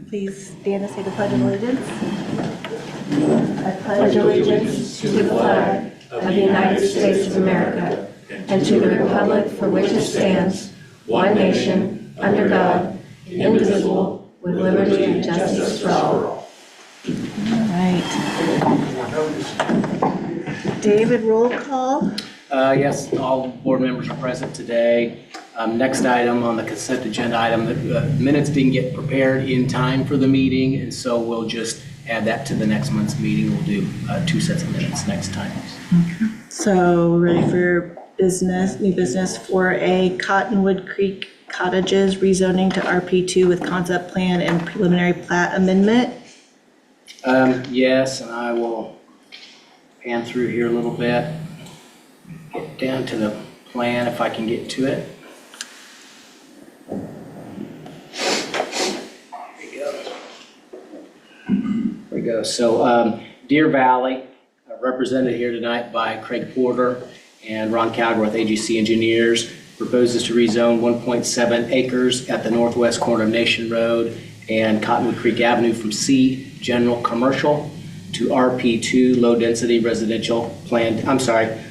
Please stand and say the Pledge of Allegiance. I pledge allegiance to the flag of the United States of America and to the republic for which it stands, one nation, under God, indivisible, with liberty and justice for all. All right. David, roll call. Yes, all board members are present today. Next item on the consent agenda item, the minutes didn't get prepared in time for the meeting, and so we'll just add that to the next month's meeting. We'll do 2 sets of minutes next time. Okay. So we're ready for new business for a Cottonwood Creek Cottages rezoning to RP2 with concept plan and preliminary plat amendment. Yes, and I will pan through here a little bit, get down to the plan if I can get to it. There we go. So Deer Valley, represented here tonight by Craig Porter and Ron Calgar with AGC Engineers, proposes to rezone 1.7 acres at the northwest corner of Nation Road and Cottonwood Creek Avenue from C, general commercial, to RP2, low density residential plan,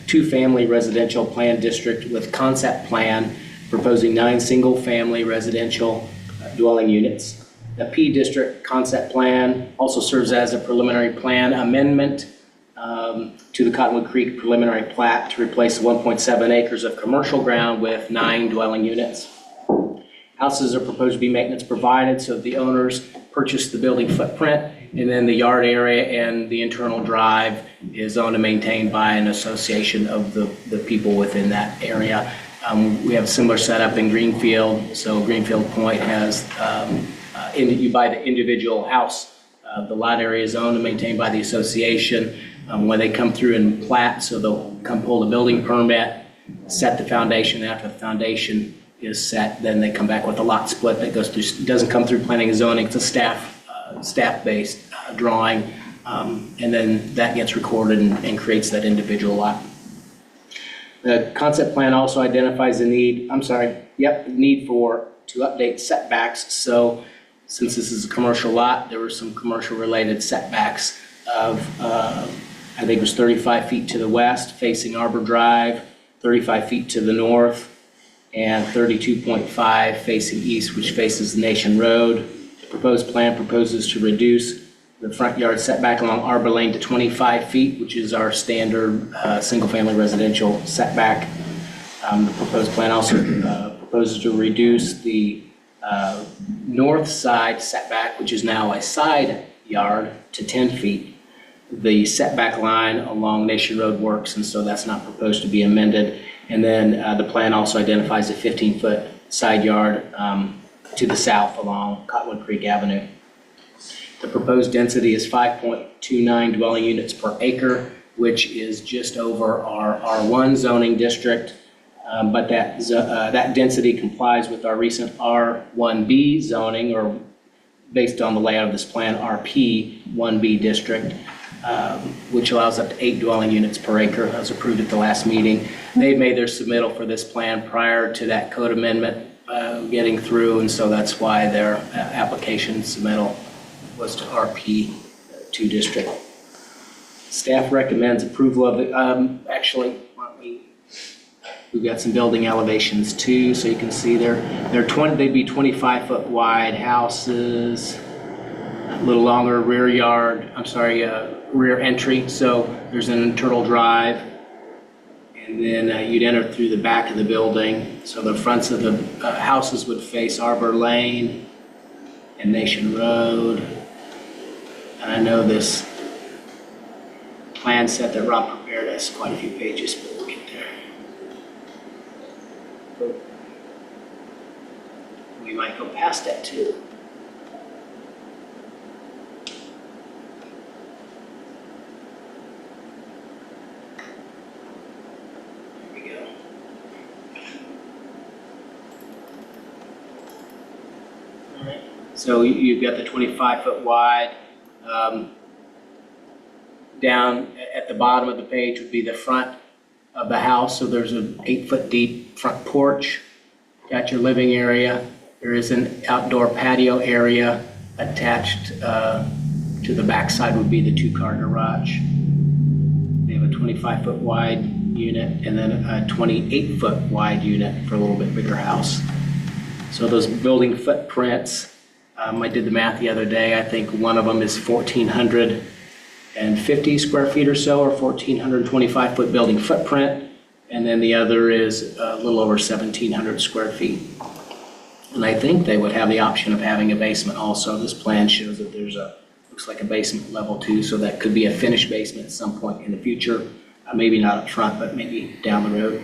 two-family residential plan district with concept plan proposing 9 single-family residential dwelling units. The P district concept plan also serves as a preliminary plan amendment to the Cottonwood Creek preliminary plat to replace the 1.7 acres of commercial ground with 9 dwelling units. Houses are proposed to be maintenance provided, so the owners purchase the building footprint, and then the yard area and the internal drive is owned and maintained by an association of the people within that area. We have a similar setup in Greenfield. So Greenfield Point has, you buy the individual house. The lot area is owned and maintained by the association. When they come through and plat, so they'll come pull the building permit, set the foundation. After the foundation is set, then they come back with a lot split that goes through, doesn't come through planning and zoning. It's a staff-based drawing, and then that gets recorded and creates that individual lot. The concept plan also identifies the need to update setbacks. So since this is a commercial lot, there were some commercial related setbacks of, I think it was 35 feet to the west facing Arbor Drive, 35 feet to the north, and 32.5 facing east, which faces Nation Road. The proposed plan proposes to reduce the front yard setback along Arbor Lane to 25 feet, which is our standard single-family residential setback. The proposed plan also proposes to reduce the north side setback, which is now a side yard, to 10 feet. The setback line along Nation Road works, and so that's not proposed to be amended. And then the plan also identifies a 15-foot side yard to the south along Cottonwood Creek Avenue. The proposed density is 5.29 dwelling units per acre, which is just over our R1 zoning district, but that density complies with our recent R1B zoning, or based on the layout of this plan, RP 1B district, which allows up to 8 dwelling units per acre. That was approved at the last meeting. They made their submittal for this plan prior to that code amendment getting through, and so that's why their application submittal was to RP2 district. Staff recommends approval of it. We've got some building elevations too, so you can see they'd be 25-foot wide houses, a little longer rear entry. So there's an internal drive, and then you'd enter through the back of the building. So the fronts of the houses would face Arbor Lane and Nation Road. And I know this plan set that Rob prepared has quite a few pages, but we'll get there. We might go past that too. There we go. All right. So you've got the 25-foot wide. Down at the bottom of the page would be the front of the house. So there's an 8-foot deep front porch. Got your living area. There is an outdoor patio area Attached to the backside would be the two-car garage. They have a 25-foot wide unit and then a 28-foot wide unit for a little bit bigger house. So those building footprints, I did the math the other day. I think one of them is 1,450 square feet or so, or 1,425-foot building footprint, and then the other is a little over 1,700 square feet. And I think they would have the option of having a basement also. This plan shows that there's looks like a basement level 2, so that could be a finished basement at some point in the future. Maybe not up front, but maybe down the road.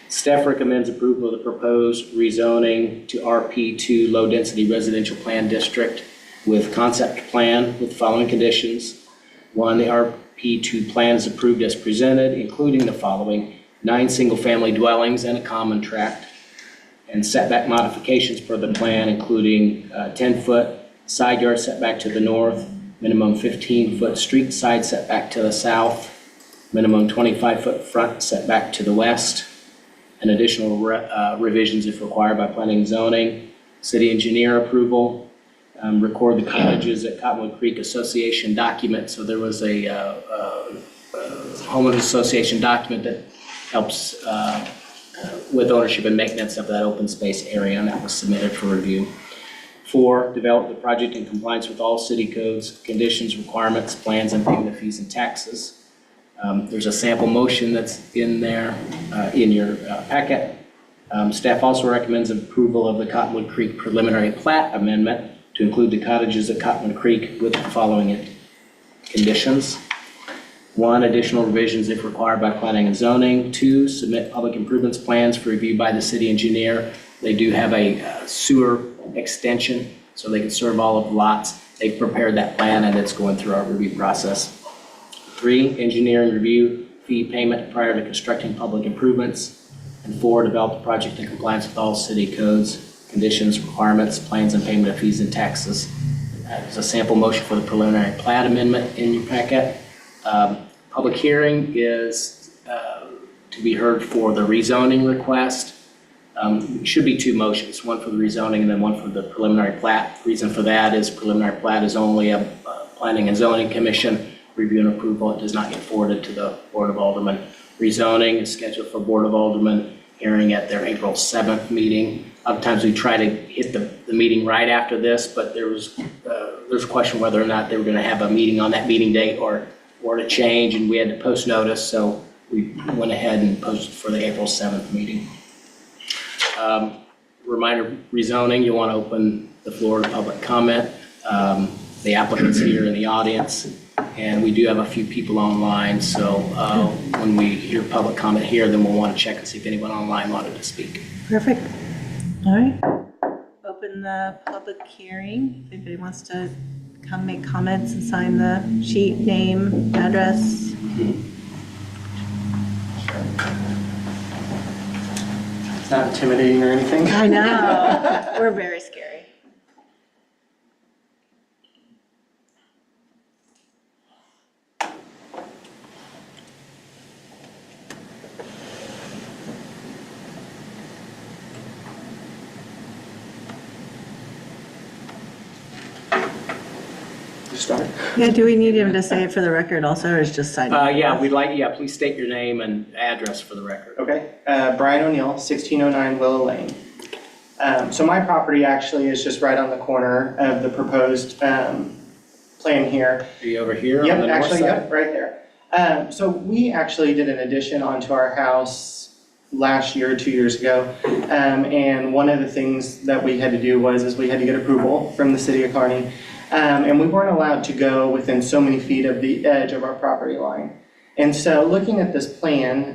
Staff recommends approval of the proposed rezoning to RP2 Low Density Residential Plan District with concept plan with the following conditions. 1, the RP2 plan is approved as presented, including the following: 9 single-family dwellings and a common tract, and setback modifications per the plan, including 10-foot side yard setback to the north, minimum 15-foot street side setback to the south, minimum 25-foot front setback to the west, and additional revisions if required by planning and zoning. City engineer approval. Record the cottages at Cottonwood Creek Association document. So there was a homeowners association document that helps with ownership and maintenance of that open space area, and that was submitted for review. 4, develop the project in compliance with all city codes, conditions, requirements, plans, and payment of fees and taxes. There's a sample motion that's in there in your packet. Staff also recommends approval of the Cottonwood Creek preliminary plat amendment to include the cottages at Cottonwood Creek with the following conditions. 1, additional revisions if required by planning and zoning. 2, submit public improvements plans for review by the city engineer. They do have a sewer extension, so they can serve all of the lots. They've prepared that plan and it's going through our review process. 3, engineering review fee payment prior to constructing public improvements. And 4, develop the project in compliance with all city codes, conditions, requirements, plans, and payment of fees and taxes. There's a sample motion for the preliminary plat amendment in your packet. Public hearing is to be heard for the rezoning request. Should be 2 motions, one for the rezoning and then one for the preliminary plat. Reason for that is preliminary plat is only a planning and zoning commission review and approval. It does not get forwarded to the Board of Aldermen. Rezoning is scheduled for Board of Aldermen hearing at their April 7th meeting. Sometimes we try to hit the meeting right after this, but there's a question whether or not they were going to have a meeting on that meeting date or to change, and we had to post notice, so we went ahead and posted for the April 7th meeting. Reminder, rezoning, you want to open the floor to public comment. The applicant's here in the audience, and we do have a few people online, so when we hear public comment here, then we'll want to check and see if anyone online wanted to speak. Perfect. All right. Open the public hearing. If anybody wants to come make comments and sign the sheet, name, address. It's not intimidating or anything. I know. We're very scary. Start. Yeah, do we need him to say it for the record also, or is just signing? Please state your name and address for the record. Okay, Brian O'Neill, 1609 Willow Lane. So my property actually is just right on the corner of the proposed plan here. Are you over here? Yep, on the north actually, side? yep, right there. So we actually did an addition onto our house last year, 2 years ago. And one of the things that we had to do is we had to get approval from the city of Kearney. And we weren't allowed to go within so many feet of the edge of our property line. And so looking at this plan,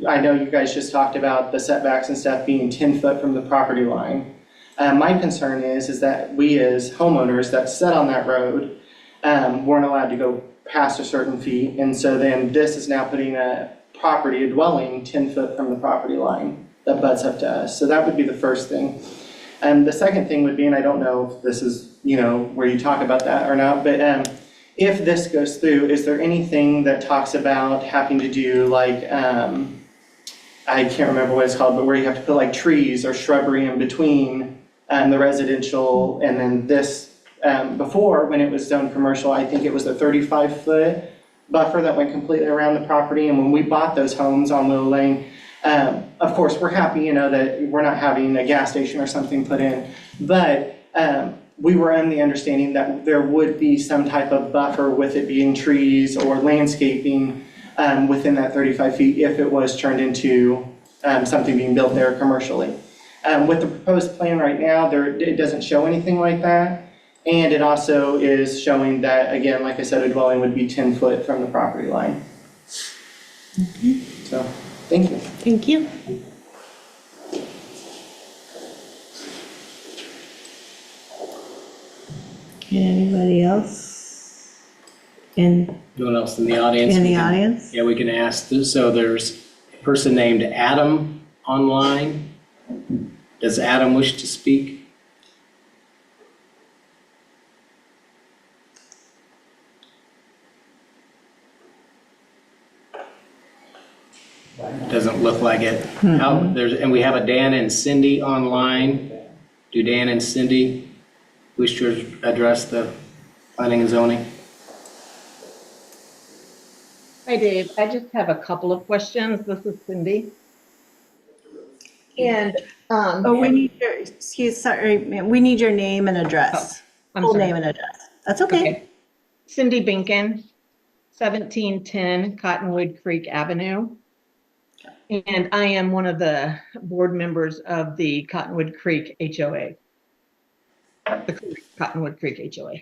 I know you guys just talked about the setbacks and stuff being 10 foot from the property line. My concern is that we as homeowners that sit on that road weren't allowed to go past a certain feet. And so then this is now putting a dwelling 10 foot from the property line that butts up to us. So that would be the first thing. And the second thing would be, and I don't know if this is, where you talk about that or not, but if this goes through, is there anything that talks about having to do like, I can't remember what it's called, but where you have to put like trees or shrubbery in between the residential, and then this, before, when it was zoned commercial, I think it was a 35-foot buffer that went completely around the property. And when we bought those homes on Willow Lane, of course, we're happy, that we're not having a gas station or something put in, but we were in the understanding that there would be some type of buffer with it being trees or landscaping within that 35 feet if it was turned into something being built there commercially. With the proposed plan right now, it doesn't show anything like that. And it also is showing that, again, like I said, a dwelling would be 10 foot from the property line. So, thank you. Thank you. Anybody else in Anyone else in the audience? the audience? Yeah, we can ask. So there's a person named Adam online. Does Adam wish to speak? Doesn't look like it. And we have a Dan and Cindy online. Do Dan and Cindy wish to address the planning and zoning? Hi, Dave. I just have a couple of questions. This is Cindy. And, We need your, sorry, ma'am, we need your name and address. I'm Full sorry. name and address. That's okay. Cindy Binkin, 1710 Cottonwood Creek Avenue. And I am one of the board members of the Cottonwood Creek HOA. The Cottonwood Creek HOA.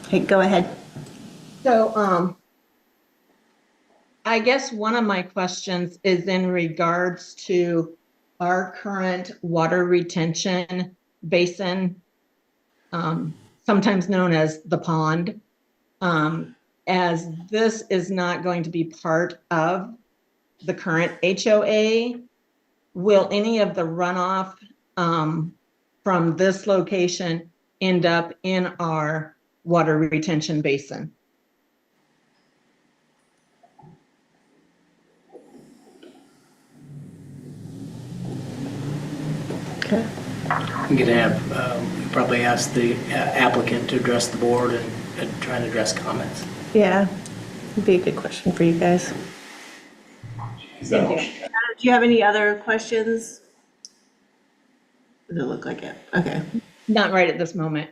Hey, go ahead. So, I guess one of my questions is in regards to our current water retention basin, sometimes known as the pond. As this is not going to be part of the current HOA, will any of the runoff from this location end up in our water retention basin? Okay. I'm going to have, probably ask the applicant to address the board and try and address comments. Yeah, it'd be a good question for you guys. Thank you. Do you have any other questions? Does it look like it? Okay. Not right at this moment.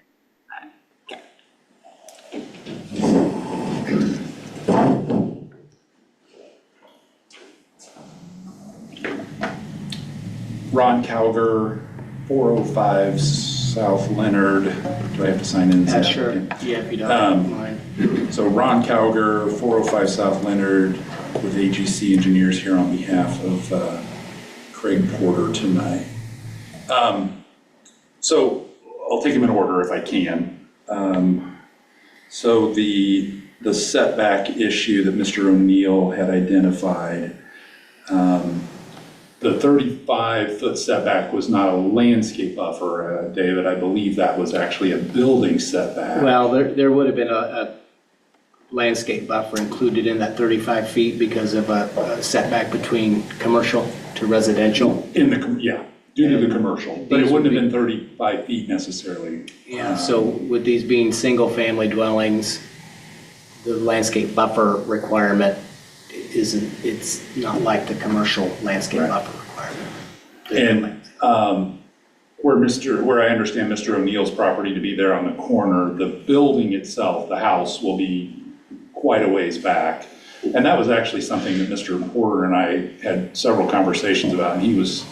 Ron Cowger, 405 South Leonard. Do I have to sign in? Sure. Yeah, if you don't mind. So Ron Cowger, 405 South Leonard, with AGC Engineers here on behalf of Craig Porter tonight. So I'll take them in order if I can. So the setback issue that Mr. O'Neill had identified, the 35-foot setback was not a landscape buffer, David. I believe that was actually a building setback. Well, there would have been a landscape buffer included in that 35 feet because of a setback between commercial to residential. Due to the commercial, but it wouldn't have been 35 feet necessarily. Yeah, so with these being single-family dwellings, the landscape buffer requirement it's not like the commercial landscape buffer requirement. And where I understand Mr. O'Neill's property to be there on the corner, the building itself, the house, will be quite a ways back. And that was actually something that Mr. Porter and I had several conversations about, and he was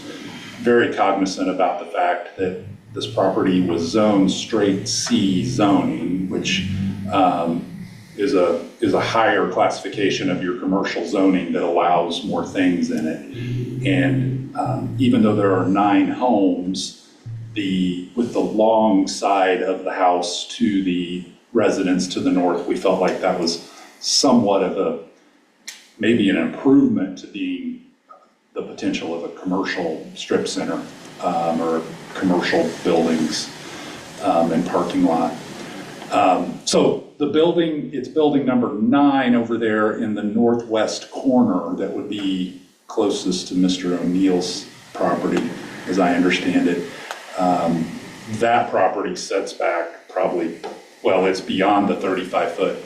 very cognizant about the fact that this property was zoned straight C zoning, which is a higher classification of your commercial zoning that allows more things in it. And even though there are 9 homes, with the long side of the house to the residence to the north, we felt like that was somewhat of maybe an improvement to being the potential of a commercial strip center or commercial buildings and parking lot. So the building, it's building number 9 over there in the northwest corner that would be closest to Mr. O'Neill's property. as I understand it. That property sets back probably, well, it's beyond the 35-foot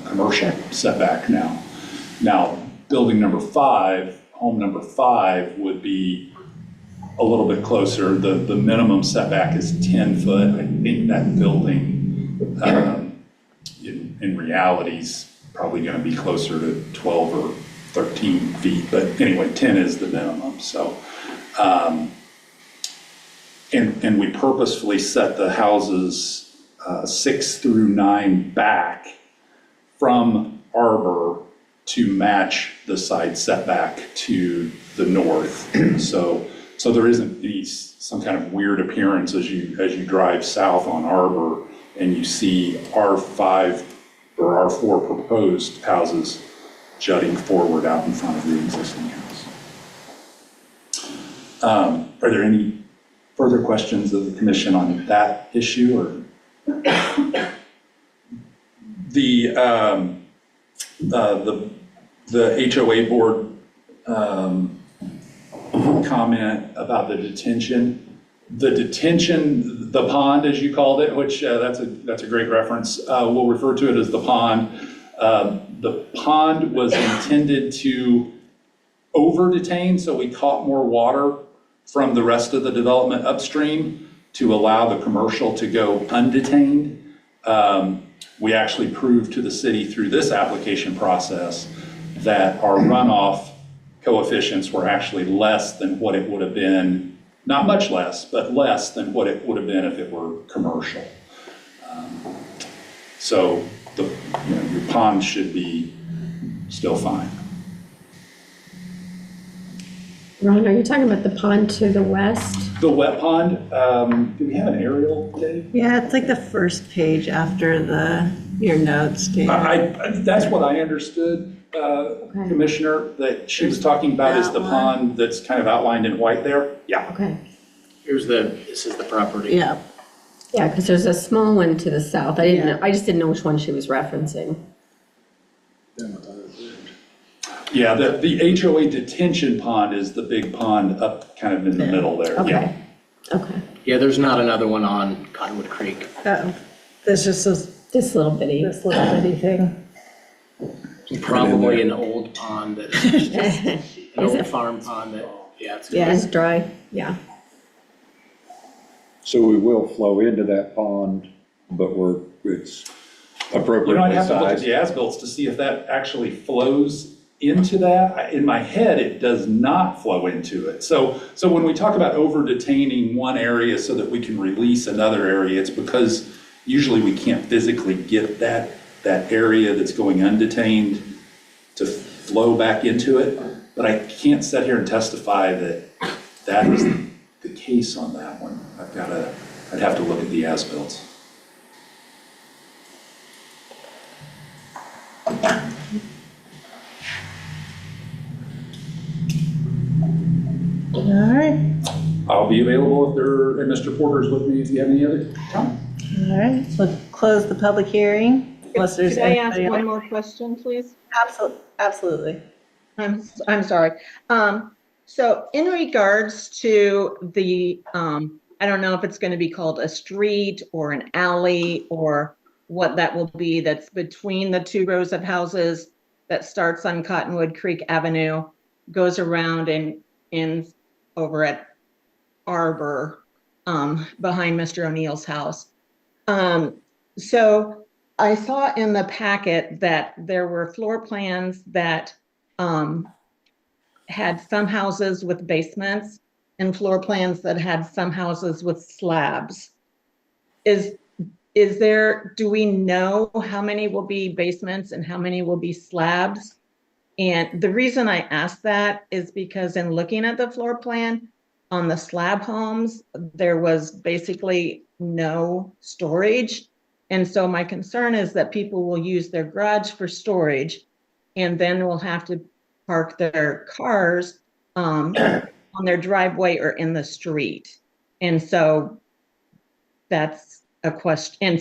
commercial setback now. Now, building number 5, home number 5 would be a little bit closer. The minimum setback is 10 foot. I think that building in reality is probably going to be closer to 12 or 13 feet. But anyway, 10 is the minimum. So, and we purposefully set the houses 6 through 9 back from Arbor to match the side setback to the north. So there isn't some kind of weird appearance as you drive south on Arbor and you see our 5 or our 4 proposed houses jutting forward out in front of the existing house. Are there any further questions of the commission on that issue? Or the HOA board comment about the detention. The pond, as you called it, which that's a great reference. We'll refer to it as the pond. The pond was intended to over-detain, so we caught more water from the rest of the development upstream to allow the commercial to go undetained. We actually proved to the city through this application process that our runoff coefficients were actually less than what it would have been, not much less, but less than what it would have been if it were commercial. So your pond should be still fine. Ron, are you talking about the pond to the west? The wet pond, do we have an aerial, Dave? Yeah, it's like the first page after your notes, Dave. That's what I understood, Commissioner, that she was talking about is the pond that's kind of outlined in white there. Yeah. Okay. This is the property. Yeah. Yeah, because there's a small one to the south. I just didn't know which one she was referencing. Yeah, the HOA detention pond is the big pond up kind of in the middle there. Okay. Yeah. Okay. Yeah, there's not another one on Cottonwood Creek. There's just This little bitty. this little bitty thing. Probably an old pond that, an old farm pond that, it's. Yeah, it's dry. Yeah. So we will flow into that pond, but it's I'd appropriately have to look at sized. the as-bills to see if that actually flows into that. In my head, it does not flow into it. So when we talk about over-detaining one area so that we can release another area, it's because usually we can't physically get that area that's going undetained to flow back into it. But I can't sit here and testify that that is the case on that one. I'd have to look at the as-bills. All right, I'll be available and Mr. Porter's with me if you have any other time. all right. So close the public hearing unless there's Could I ask anybody one else. more question, please? Absolutely. I'm sorry. So in regards to the, I don't know if it's going to be called a street or an alley or what that will be, that's between the 2 rows of houses that starts on Cottonwood Creek Avenue, goes around and ends over at Arbor, behind Mr. O'Neill's house. So I saw in the packet that there were floor plans that had some houses with basements and floor plans that had some houses with slabs. Do we know how many will be basements and how many will be slabs? And the reason I asked that is because in looking at the floor plan on the slab homes, there was basically no storage. And so my concern is that people will use their garage for storage and then will have to park their cars on their driveway or in the street. And so that's a question.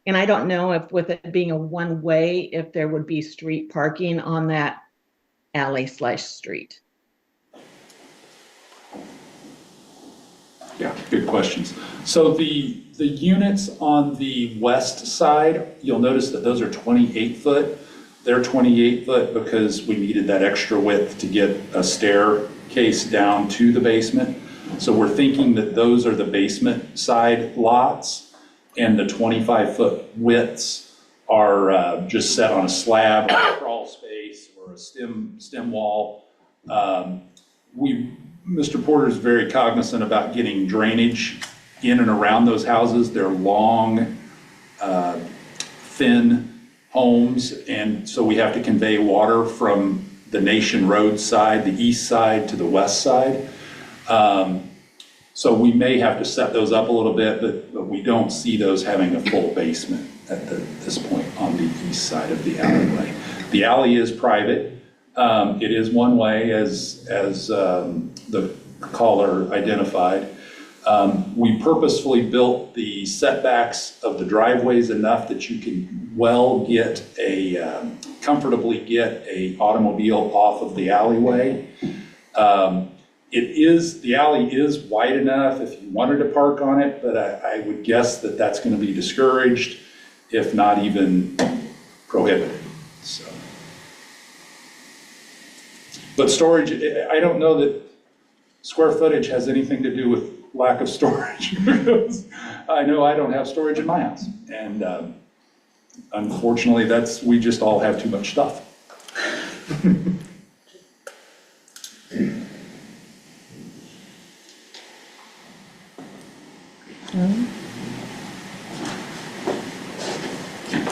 And I don't know if with it being a one-way, if there would be street parking on that alley/street. Yeah, good questions. So the units on the west side, you'll notice that those are 28 foot. They're 28 foot because we needed that extra width to get a staircase down to the basement. So we're thinking that those are the basement side lots, and the 25-foot widths are just set on a slab, or a crawl space, or a stem wall. Mr. Porter's very cognizant about getting drainage in and around those houses. They're long, thin homes, and so we have to convey water from the Nation Road side, the east side, to the west side. So we may have to set those up a little bit, but we don't see those having a full basement at this point on the east side of the alleyway. The alley is private. It is one way, as the caller identified. We purposefully built the setbacks of the driveways enough that you can comfortably get a automobile off of the alleyway. The alley is wide enough if you wanted to park on it, but I would guess that that's going to be discouraged, if not even prohibited, so. But storage, I don't know that square footage has anything to do with lack of storage. I know I don't have storage in my house, and unfortunately we just all have too much stuff.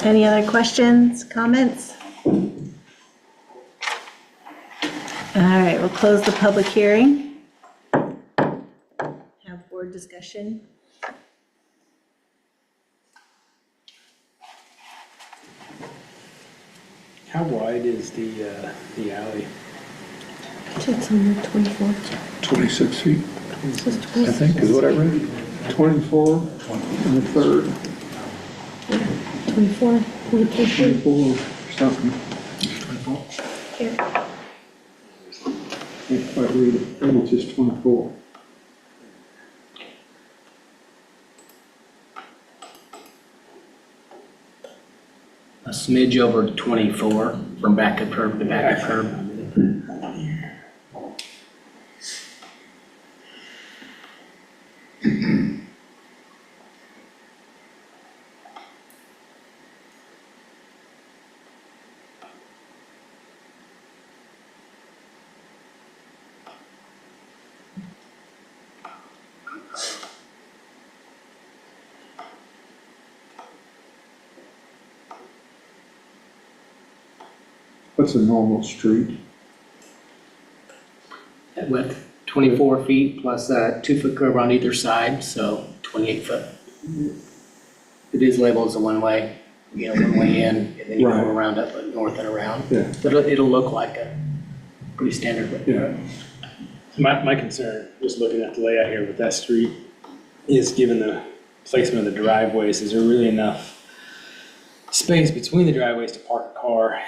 Any other questions, comments? All right, we'll close the public hearing. Have board discussion. How wide is the alley? It's on the 24. 26 feet, I think, is what I read. 24 and a third. 24. 24 something. Here. Can't quite read it. I think it's just 24. A smidge over 24 from back of curb to back of curb. What's a normal street? That width, 24 feet plus a 2-foot curb on either side, so 28 foot. It is labeled as a one-way, one way in, and then you go Right. around up north and around. Yeah. But it'll look like a pretty standard width. Yeah. My concern, just looking at the layout here with that street, is given the placement of the driveways, is there really enough space between the driveways to park a car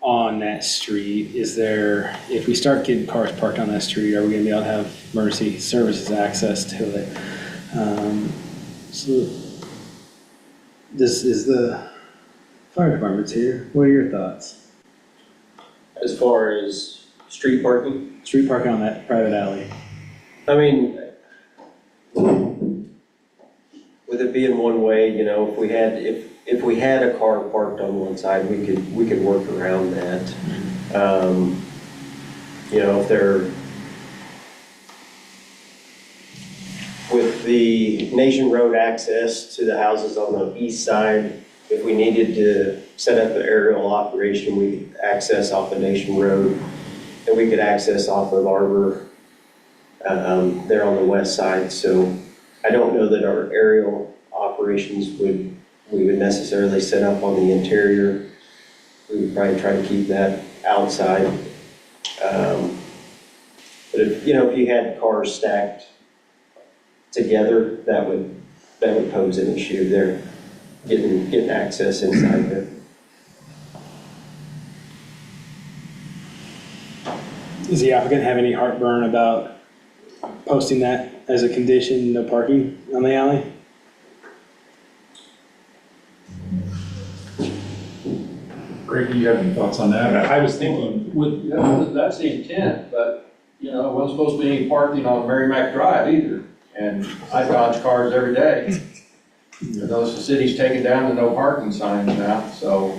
on that street? Is there, if we start getting cars parked on that street, are we gonna be able to have emergency services access to it? So this is the fire department's here. What are your thoughts? As far as street parking, Street parking on that private alley. I mean, with it being one way, if we had a car parked on one side, we could work around that. If they're with the Nation Road access to the houses on the east side, if we needed to set up an aerial operation, we could access off of Nation Road, and we could access off of Arbor there on the west side. So I don't know that our aerial operations we would necessarily set up on the interior. We would probably try to keep that outside. But if you had cars stacked together, that would pose an issue there, getting access inside there. Does the applicant have any heartburn about posting that as a condition, no parking on the alley? Greg, do you have any thoughts on that? I was thinking, That's the intent, but, you know, it wasn't supposed to be any parking on Merrimack Drive either. And I dodge cars every day. I notice the city's taking down the no parking signs now, so.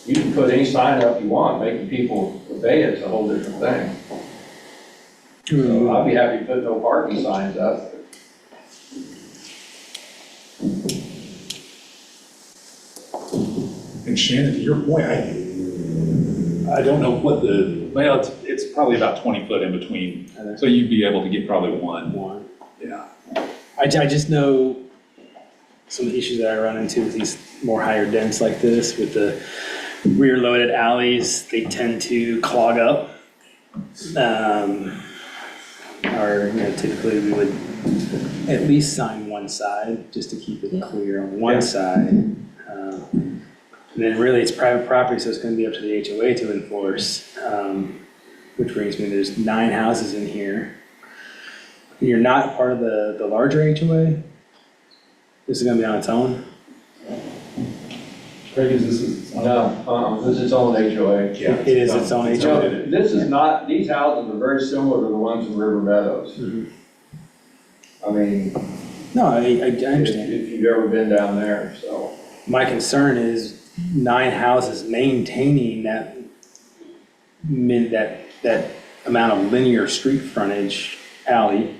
You can put any sign up you want, making people obey it's a whole different thing. So I'd be happy to put no parking signs up. and Shannon, to your point, I don't know what it's probably about 20 foot in between. So you'd be able to get probably one. Yeah. I just know some of the issues that I run into with these more higher dens like this, with the rear loaded alleys, they tend to clog up. Or, you know, typically we would at least sign one side just to keep it clear on one side. And then really it's private property, so it's gonna be up to the HOA to enforce. Which brings me, there's 9 houses in here. You're not part of the larger HOA? This is gonna be on its own? Craig, is this? No, this is its own HOA. Yeah. It is its own So HOA. this is not, these houses are very similar to the ones in River Meadows. Mhm. I mean, No, I understand. if you've ever been down there, so. My concern is 9 houses maintaining that amount of linear street frontage alley.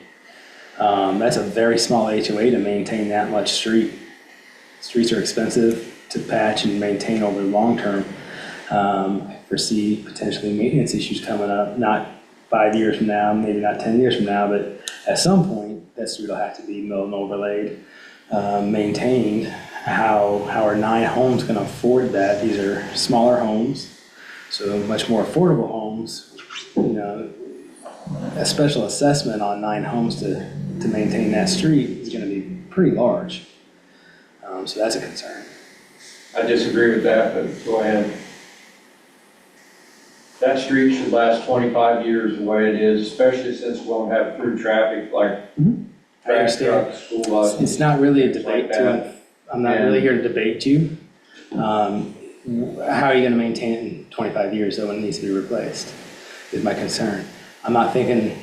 That's a very small HOA to maintain that much street. Streets are expensive to patch and maintain over the long term. I foresee potentially maintenance issues coming up, not 5 years from now, maybe not 10 years from now, but at some point, that street will have to be milled and overlaid, maintained. How are 9 homes gonna afford that? These are smaller homes, so much more affordable homes. You know, a special assessment on 9 homes to maintain that street is gonna be pretty large. So that's a concern. I disagree with that, but go ahead. That street should last 25 years the way it is, especially since we won't have through traffic like I trash understand. trucks, school buses. It's not really a things debate like that. I'm not really here to debate you. How are you gonna maintain it in 25 years though when it needs to be replaced, is my concern. I'm not thinking,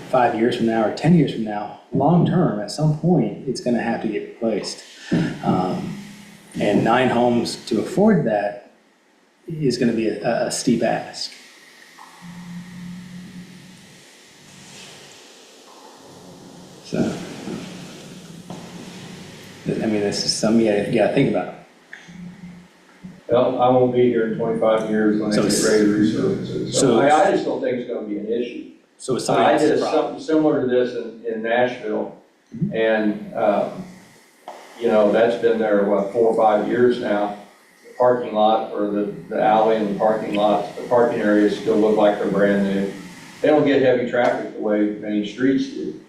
5 years from now or 10 years from now, long-term, at some point, it's gonna have to get replaced. And 9 homes to afford that is gonna be a steep ask. So, I mean, this is something you gotta think about. Well, I won't be here in 25 years when they So get it's- ready to resurface it. so So I it's- just don't think it's gonna be an issue. So it's something I that's did a problem. something similar to this in Nashville, and, that's been there, 4 or 5 years now. The parking lot, or the alley and the parking lots, the parking areas still look like they're brand new. They don't get heavy traffic the way many streets do.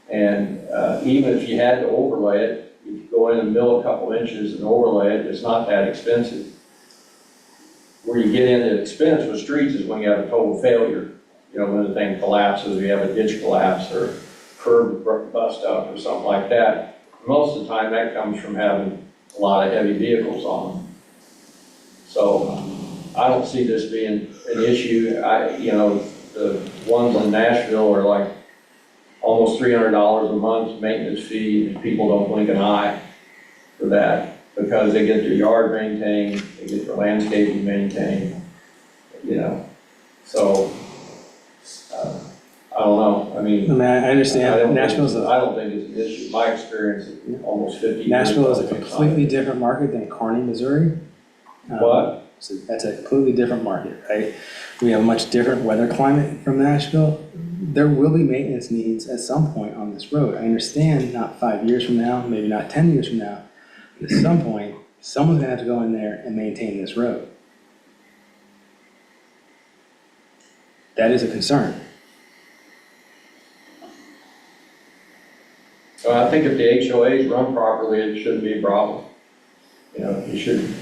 And even if you had to overlay it, if you go in and mill a couple inches and overlay it, it's not that expensive. Where you get into expense with streets is when you have a total failure. When the thing collapses, or you have a ditch collapse, or curb bust up, or something like that. Most of the time, that comes from having a lot of heavy vehicles on them. So I don't see this being an issue. The ones in Nashville are like almost $300 a month maintenance fee, and people don't blink an eye for that, because they get their yard maintained, they get their landscaping maintained, so. I don't know, I mean. I understand, Nashville's I don't think it's an issue. My experience, almost 50 years. Nashville is a completely different market than Kearney, Missouri. What? So that's a completely different market, right? We have a much different weather climate from Nashville. There will be maintenance needs at some point on this road. I understand not 5 years from now, maybe not 10 years from now. But at some point, someone's gonna have to go in there and maintain this road. That is a concern. So I think if the HOAs run properly, it shouldn't be a problem. You should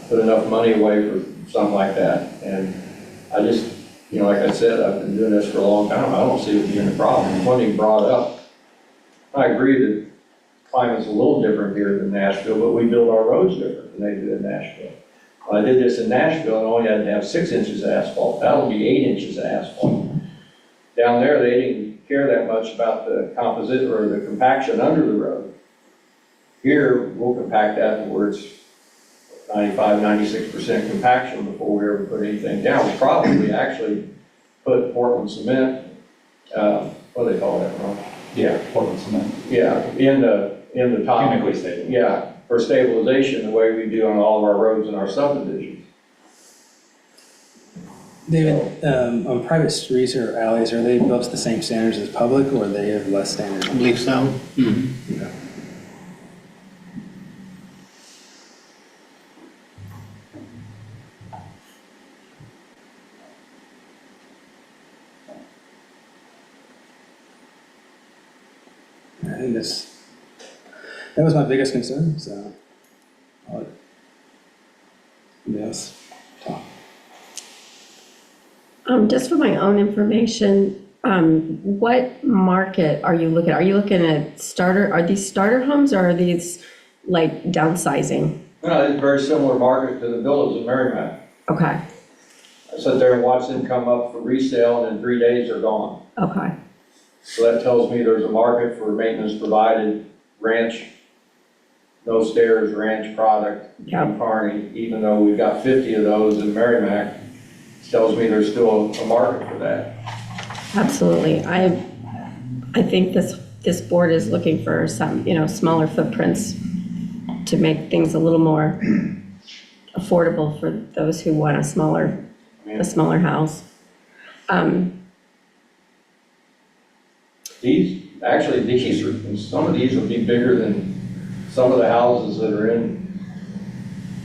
put enough money away for something like that. And I just, like I said, I've been doing this for a long time, I don't see it being a problem. When he brought up, I agree that climate's a little different here than Nashville, but we build our roads different than they do in Nashville. When I did this in Nashville, I only had to have 6 inches of asphalt, that'll be 8 inches of asphalt. Down there, they didn't care that much about the composite or the compaction under the road. Here, we'll compact that to where it's 95, 96% compaction before we ever put anything down. We'll probably actually put Portland cement, what do they call that, Ron? Yeah, Portland cement. Yeah, in the top. Chemically stable. Yeah, for stabilization, the way we do on all of our roads and our subdivisions. David, on private streets or alleys, are they built to the same standards as public, or they have less standards? I believe so. Okay. I think that was my biggest concern, so I'll let somebody else talk. Just for my own information, what market are you looking at? Are you looking at are these starter homes or are these like downsizing? No, it's a very similar market to the villas in Merrimack. Okay, I sat there and watched them come up for resale, and in 3 days they're gone. okay, So that tells me there's a market for maintenance provided ranch, no stairs ranch product in Yep. Kearney, even though we've got 50 of those in Merrimack. It tells me there's still a market for that. absolutely. I think this board is looking for some, smaller footprints to make things a little more affordable for those who want a smaller house. Some of these will be bigger than some of the houses that are in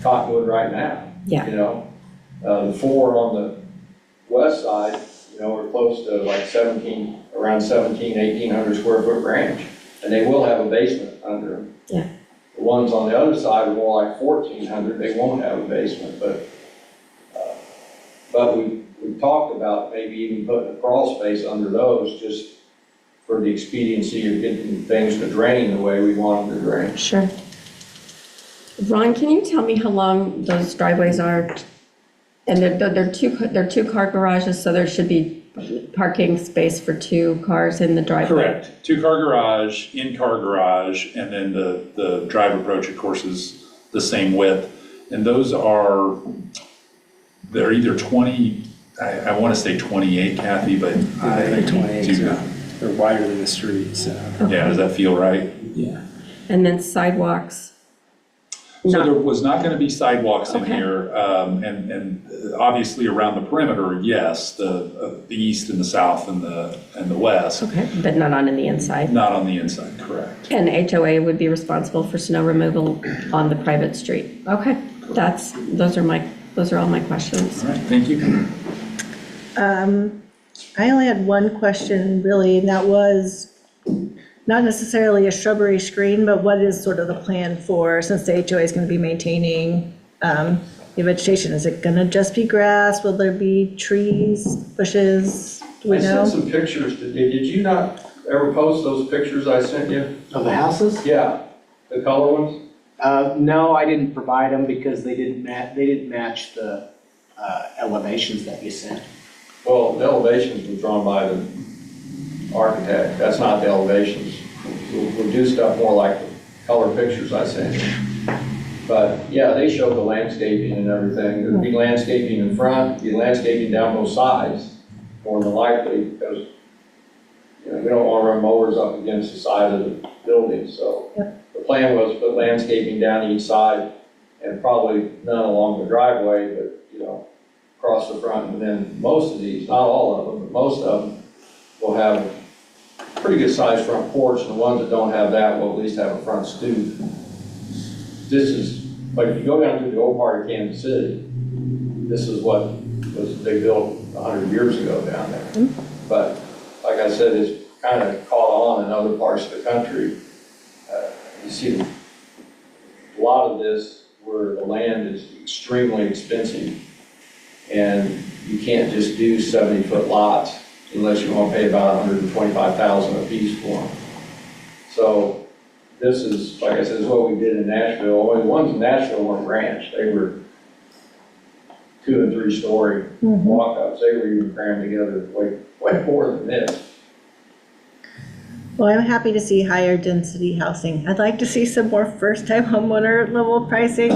Cottonwood right now. Yeah. The 4 on the west side, are close to like around 1,800 square foot ranch, and they will have a basement under them. Yeah. The ones on the other side are more like 1,400, they won't have a basement, but we talked about maybe even putting a crawl space under those, just for the expediency of getting things to drain the way we want them to drain. Sure. Ron, can you tell me how long those driveways are? And they're 2-car garages, so there should be parking space for 2 cars in the driveway? Correct. 2-car garage, in-car garage, and then the drive approach, of course, is the same width. And they're either 20, I want to say 28, Kathy, but They're 28, so they're wider than the street, so, yeah, does that feel right? yeah. And then sidewalks? So there was not going to be sidewalks in Okay. here, and obviously around the perimeter, yes, the east and the south and the west, Okay, but not on the inside? not on the inside, correct. And HOA would be responsible for snow removal on the private street? Okay, those are all my questions. All right, thank you. I only had one question really, and that was not necessarily a shrubbery screen, but what is sort of the plan for, since the HOA is going to be maintaining the vegetation? Is it going to just be grass? Will there be trees, bushes? Do we I know? sent some pictures today. Did you not ever post those pictures I sent you? Of the houses? Yeah, the color ones? No, I didn't provide them because they didn't match the elevations that you sent. Well, the elevations were drawn by the architect. That's not the elevations. We'll do stuff more like the color pictures I sent you. But yeah, they show the landscaping and everything. There'd be landscaping in front, be landscaping down both sides, more than likely, because we don't want to run mowers up against the side of the building. So the plan was to put landscaping down each side and probably none along the driveway, but across the front. And then most of these, not all of them, but most of them will have a pretty good sized front porch. And the ones that don't have that will at least have a front stoop. This is, like if you go down to the old part of Kansas City, this is what they built 100 years ago down there. But like I said, it's kind of caught on in other parts of the country. You see a lot of this where the land is extremely expensive. And you can't just do 70-foot lots unless you want to pay about $125,000 a piece for them. So this is, like I said, is what we did in Nashville. Only the ones in Nashville weren't ranch. They were 2- and 3-story walk-ups. They were even crammed together way more than this. Well, I'm happy to see higher density housing. I'd like to see some more first-time homeowner level pricing.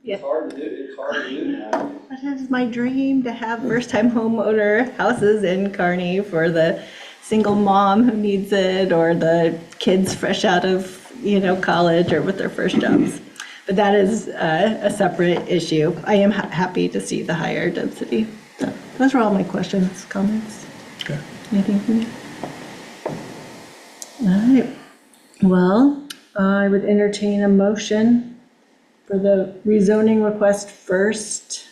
It's hard to do, it's hard to do now. That is my dream, to have first-time homeowner houses in Kearney for the single mom who needs it, or the kids fresh out of, college or with their first jobs. But that is a separate issue. I am happy to see the higher density. So those are all my questions, comments. Okay. Anything from you? All right. Well, I would entertain a motion for the rezoning request first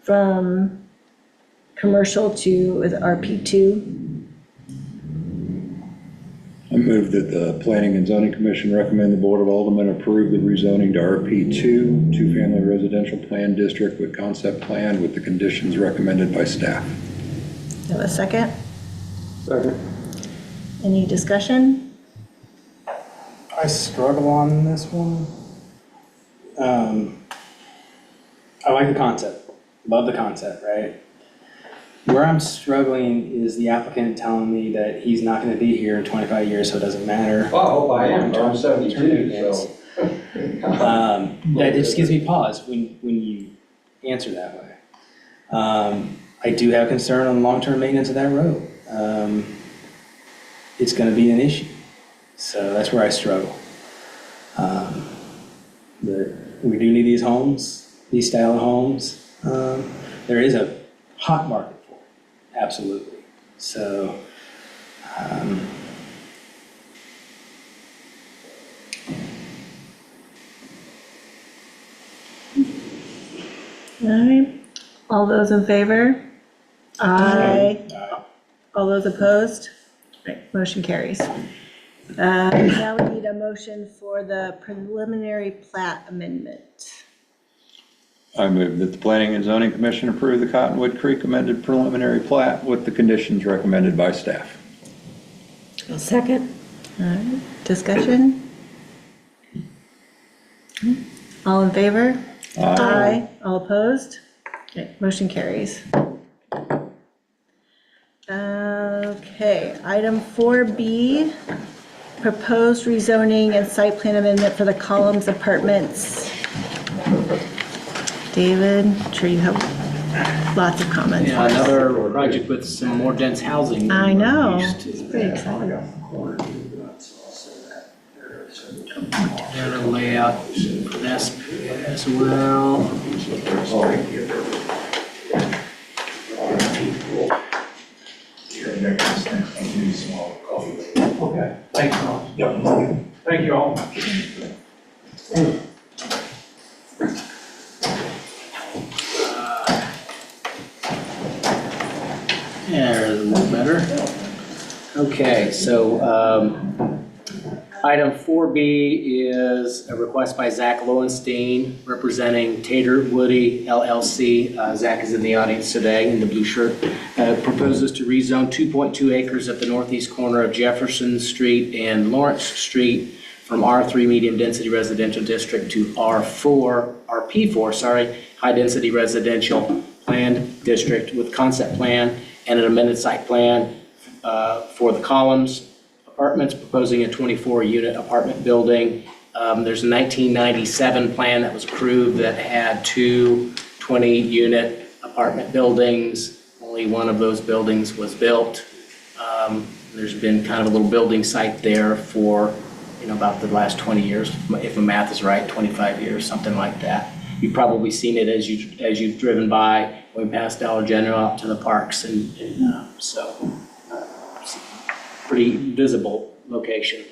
from commercial to RP2. I move that the Planning and Zoning Commission recommend the Board of Aldermen approve the rezoning to RP2, two-family residential plan district with concept plan with the conditions recommended by staff. Have a second? Second. Any discussion? I struggle on this one. I like the concept, love the concept, right? Where I'm struggling is the applicant telling me that he's not gonna be here in 25 years, so it doesn't matter. Well, I hope I am, I'm 72, so. That just gives me pause when you answer that way. I do have concern on long-term maintenance of that road. It's gonna be an issue, so that's where I struggle. But we do need these homes, these style of homes. There is a hot market for it, absolutely. So, All right. All those in favor? Aye. All those opposed? Right, motion carries. Now we need a motion for the preliminary plat amendment. I move that the Planning and Zoning Commission approve the Cottonwood Creek amended preliminary plat with the conditions recommended by staff. A second. All right, discussion? All in favor? Aye. All opposed? Okay, motion carries. Okay, item 4B, proposed rezoning and site plan amendment for the Columns Apartments. David, I'm sure you have lots of comments. Yeah, another project with some more dense housing. I know, Used to. it's pretty exciting. And a layout for this as well. Okay, thank you all. Yep. Thank you all. There's a little better. Okay, so item 4B is a request by Zach Lowenstein representing Tater Woody LLC. Zach is in the audience today in the blue shirt. Proposes to rezone 2.2 acres at the northeast corner of Jefferson Street and Lawrence Street from R3 medium density residential district to RP4, high density residential planned district with concept plan and an amended site plan for the Columns Apartments, proposing a 24-unit apartment building. There's a 1997 plan that was approved that had two 20-unit apartment buildings. Only one of those buildings was built. There's been kind of a little building site there for, about the last 20 years, if my math is right, 25 years, something like that. You've probably seen it as you've driven by, going past Dollar General out to the parks, and pretty visible location.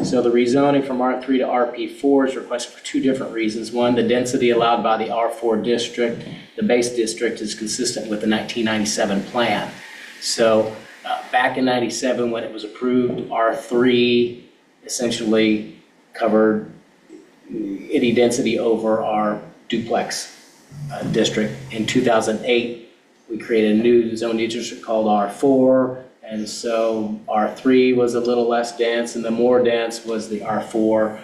So the rezoning from R3 to RP4 is requested for two different reasons. One, the density allowed by the R4 district, the base district, is consistent with the 1997 plan. So back in 97, when it was approved, R3 essentially covered any density over our duplex district. In 2008, we created a new zoning district called R4, and so R3 was a little less dense, and the more dense was the R4.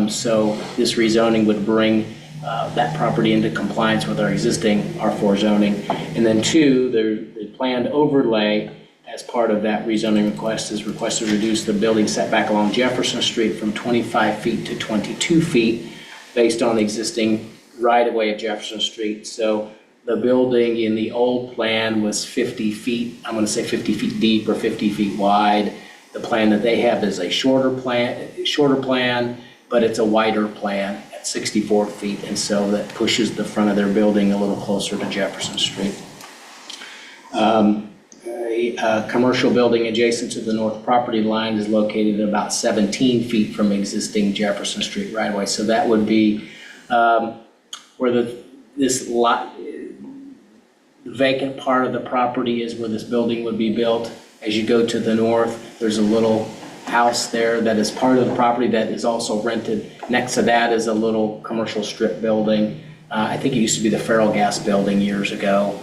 So this rezoning would bring that property into compliance with our existing R4 zoning. And then two, the planned overlay as part of that rezoning request is requested to reduce the building setback along Jefferson Street from 25 feet to 22 feet based on the existing right-of-way of Jefferson Street. So the building in the old plan was 50 feet, I'm going to say 50 feet deep or 50 feet wide. The plan that they have is a shorter plan, but it's a wider plan at 64 feet. And so that pushes the front of their building a little closer to Jefferson Street. A commercial building adjacent to the north property line is located about 17 feet from existing Jefferson Street right away. So that would be where this lot, the vacant part of the property is where this building would be built. As you go to the north, there's a little house there that is part of the property that is also rented. Next to that is a little commercial strip building. I think it used to be the Feral Gas building years ago.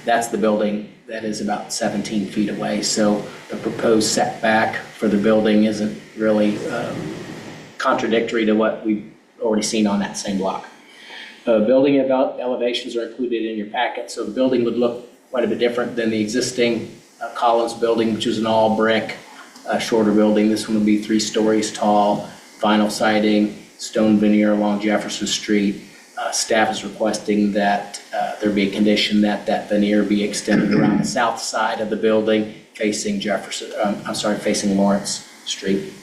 That's the building that is about 17 feet away. So the proposed setback for the building isn't really contradictory to what we've already seen on that same block. Building elevations are included in your packet. So the building would look quite a bit different than the existing Collins building, which is an all brick, shorter building. This one would be 3 stories tall, vinyl siding, stone veneer along Jefferson Street. Staff is requesting that there be a condition that that veneer be extended around the south side of the building facing facing Lawrence Street.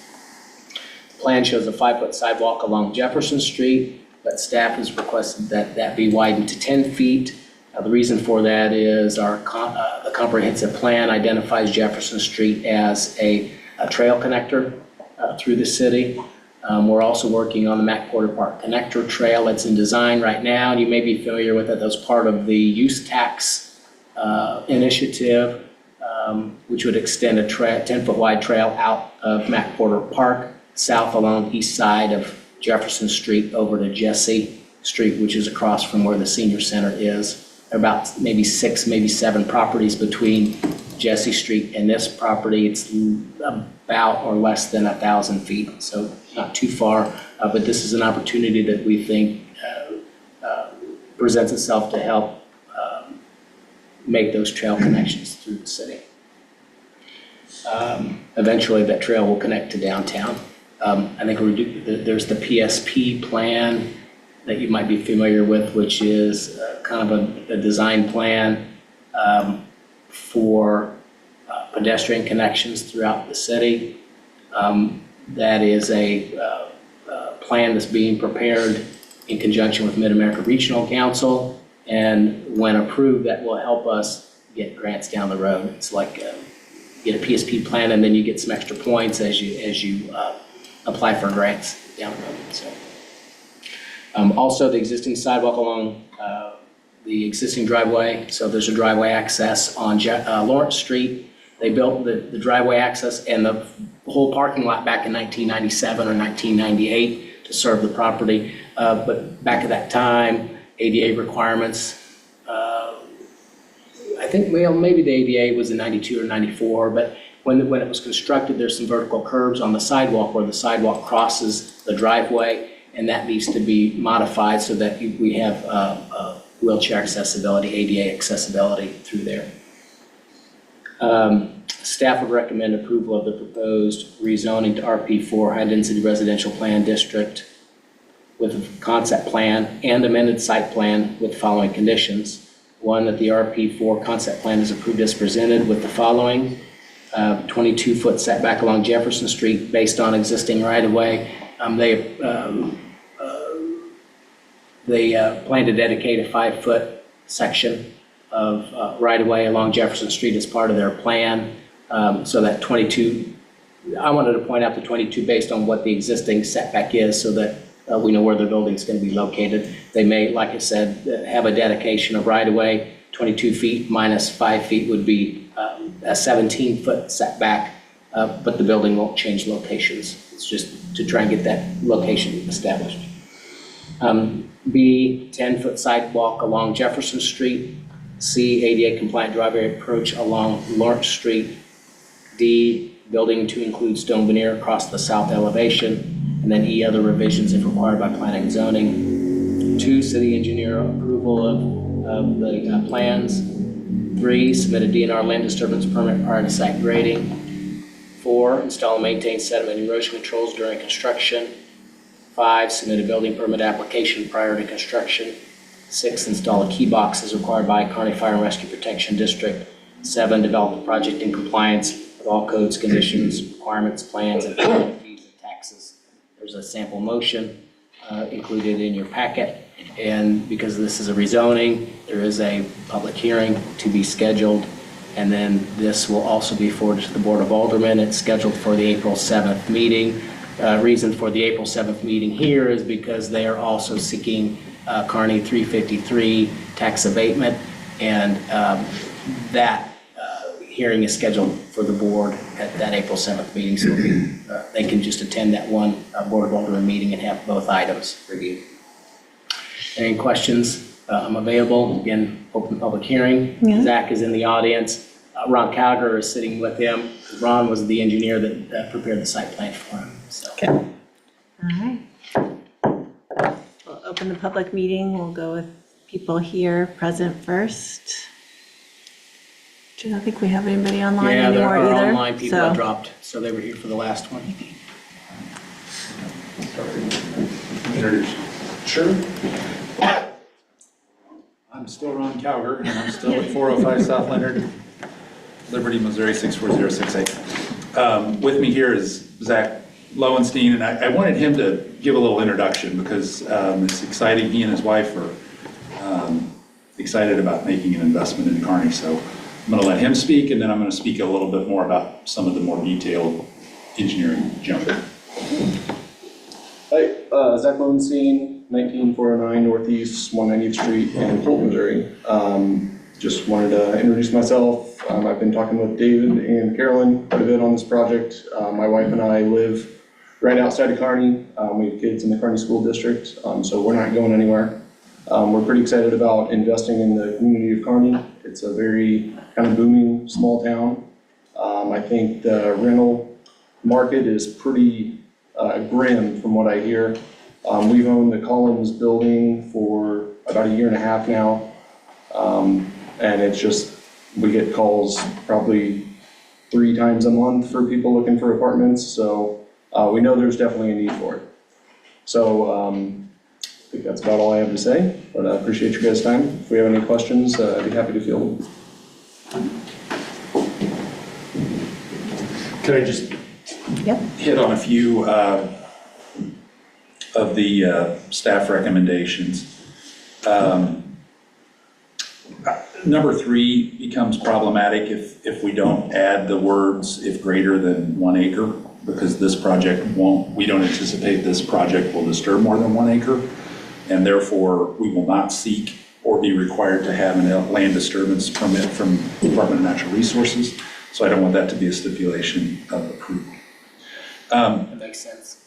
The plan shows a 5-foot sidewalk along Jefferson Street, but staff has requested that that be widened to 10 feet. The reason for that is the comprehensive plan identifies Jefferson Street as a trail connector through the city. We're also working on the Mac Porter Park Connector Trail that's in design right now, and you may be familiar with it. That was part of the use tax initiative, which would extend a 10-foot wide trail out of Mac Porter Park, south along the east side of Jefferson Street over to Jesse Street, which is across from where the senior center is. There are about maybe 6, maybe 7 properties between Jesse Street and this property. It's about or less than 1,000 feet, so not too far. But this is an opportunity that we think presents itself to help make those trail connections through the city. Eventually, that trail will connect to downtown. I think there's the PSP plan that you might be familiar with, which is kind of a design plan for pedestrian connections throughout the city. That is a plan that's being prepared in conjunction with Mid-America Regional Council, and when approved, that will help us get grants down the road. It's like get a PSP plan, and then you get some extra points as you apply for grants down the road. So, also the existing sidewalk along the existing driveway. So there's a driveway access on Lawrence Street. They built the driveway access and the whole parking lot back in 1997 or 1998 to serve the property. But back at that time, ADA requirements, I think maybe the ADA was in 92 or 94, but when it was constructed, there's some vertical curves on the sidewalk where the sidewalk crosses the driveway, and that needs to be modified so that we have wheelchair accessibility, ADA accessibility through there. Staff would recommend approval of the proposed rezoning to RP4 High Density Residential Plan District with a concept plan and amended site plan with the following conditions. One, that the RP4 concept plan is approved as presented with the following: 22-foot setback along Jefferson Street based on existing right-of-way. They plan to dedicate a 5-foot section of right-of-way along Jefferson Street as part of their plan. So that 22, I wanted to point out the 22 based on what the existing setback is so that we know where the building's going to be located. They may, like I said, have a dedication of right-of-way. 22 feet minus 5 feet would be a 17-foot setback, but the building won't change locations. It's just to try and get that location established. B, 10-foot sidewalk along Jefferson Street. C, ADA compliant driveway approach along Lawrence Street. D, building to include stone veneer across the south elevation. And then E, other revisions if required by planning and zoning. 2, city engineer approval of the plans. 3, submit a DNR land disturbance permit prior to site grading. 4, install and maintain sediment and erosion controls during construction. 5, submit a building permit application prior to construction. 6, install a key box as required by Kearney Fire and Rescue Protection District. 7, develop a project in compliance with all codes, conditions, requirements, plans, and fees and taxes. There's a sample motion included in your packet. And because this is a rezoning, there is a public hearing to be scheduled. And then this will also be forwarded to the Board of Aldermen. It's scheduled for the April 7th meeting. Reason for the April 7th meeting here is because they are also seeking Kearney 353 tax abatement. And that hearing is scheduled for the board at that April 7th meeting. So they can just attend that one Board of Aldermen meeting and have both items reviewed. Any questions? I'm available. Again, open public hearing. Yeah. Zach is in the audience. Ron Calgar is sitting with him. Ron was the engineer that prepared the site plan for him. So. Okay. All right. We'll open the public meeting. We'll go with people here present first. I don't think we have anybody online Yeah, there anymore are either. online people so- that dropped, so they were here for the last one. Introduce. Sure. I'm still Ron Cowger, and I'm still at 405 South Leonard, Liberty, Missouri 64068. With me here is Zach Lowenstein, and I wanted him to give a little introduction because it's exciting. He and his wife are excited about making an investment in Kearney, so I'm going to let him speak, and then I'm going to speak a little bit more about some of the more detailed engineering junk. Hi, Zach Lowenstein, 19409 Northeast 190th Street in Polk, Missouri. Just wanted to introduce myself. I've been talking with David and Carolyn quite a bit on this project. My wife and I live right outside of Kearney. We have kids in the Kearney School District, so we're not going anywhere. We're pretty excited about investing in the community of Kearney. It's a very kind of booming small town. I think the rental market is pretty grim from what I hear. We've owned the Collins building for about a year and a half now. And it's just, we get calls probably 3 times a month for people looking for apartments. So we know there's definitely a need for it. So I think that's about all I have to say, but I appreciate your guys' time. If we have any questions, I'd be happy to field them. Could I just Yep. hit on a few of the staff recommendations? Number 3 becomes problematic if we don't add the words "if greater than 1 acre," because this project we don't anticipate this project will disturb more than 1 acre, and therefore we will not seek or be required to have a land disturbance permit from Department of Natural Resources. So I don't want that to be a stipulation of approval. That makes sense.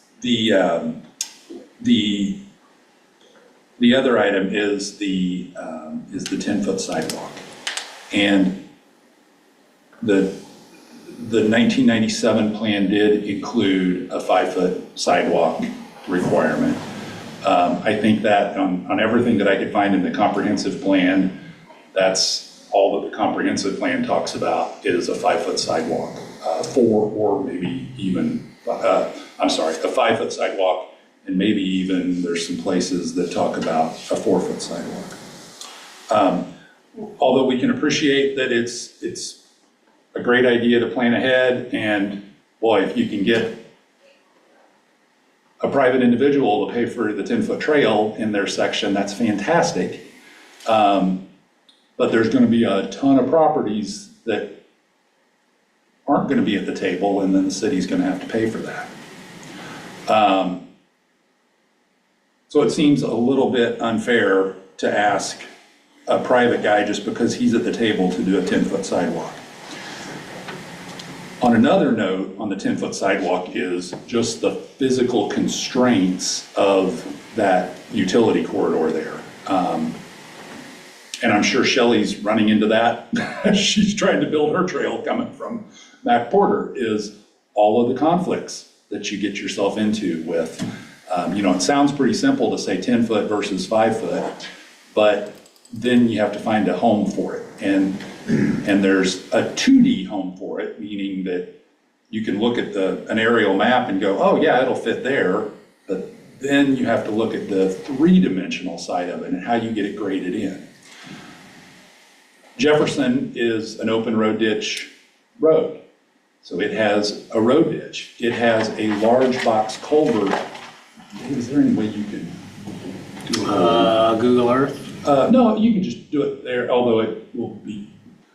The other item is the 10-foot sidewalk. And the 1997 plan did include a 5-foot sidewalk requirement. I think that on everything that I could find in the comprehensive plan, that's all that the comprehensive plan talks about is a 5-foot sidewalk, or maybe even, a 5-foot sidewalk, and maybe even there's some places that talk about a 4-foot sidewalk. Although we can appreciate that it's a great idea to plan ahead, and boy, if you can get a private individual to pay for the 10-foot trail in their section, that's fantastic. But there's going to be a ton of properties that aren't going to be at the table, and then the city's going to have to pay for that. So it seems a little bit unfair to ask a private guy just because he's at the table to do a 10-foot sidewalk. On another note, on the 10-foot sidewalk is just the physical constraints of that utility corridor there. And I'm sure Shelley's running into that. She's trying to build her trail coming from Mac Porter, is all of the conflicts that you get yourself into with, it sounds pretty simple to say 10 foot versus 5 foot, but then you have to find a home for it. And there's a 2D home for it, meaning that you can look at an aerial map and go, oh yeah, it'll fit there. But then you have to look at the 3-dimensional side of it and how you get it graded in. Jefferson is an open road ditch road. So it has a road ditch. It has a large box culvert. Is there any way you can do it? Google Earth? No, you can just do it there, although it will be.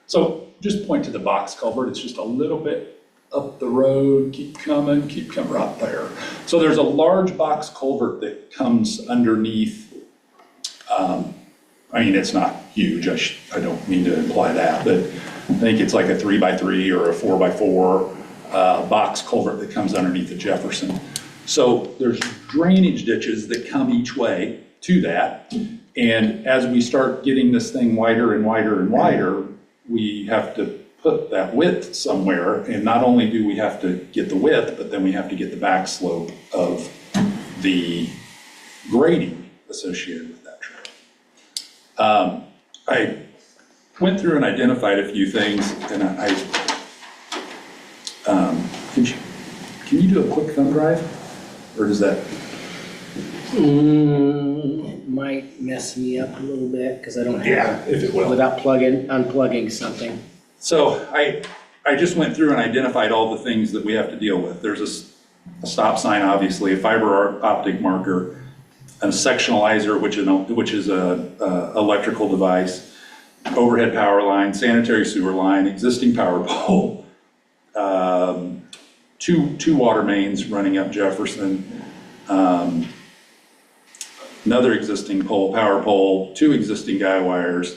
So just point to the box culvert. It's just a little bit up the road. Keep coming right there. So there's a large box culvert that comes underneath. It's not huge. I don't mean to imply that, but I think it's like a 3x3 or a 4x4 box culvert that comes underneath the Jefferson. So there's drainage ditches that come each way to that. And as we start getting this thing wider and wider and wider, we have to put that width somewhere. And not only do we have to get the width, but then we have to get the back slope of the grading associated with that trail. I went through and identified a few things, and can you do a quick thumb drive? Or does that? It might mess me up a little bit because I don't have if it will. Without unplugging something. So I just went through and identified all the things that we have to deal with. There's a stop sign, obviously, a fiber optic marker, a sectionalizer, which is a electrical device, overhead power line, sanitary sewer line, existing power pole, two water mains running up Jefferson, another existing power pole, 2 existing guy wires,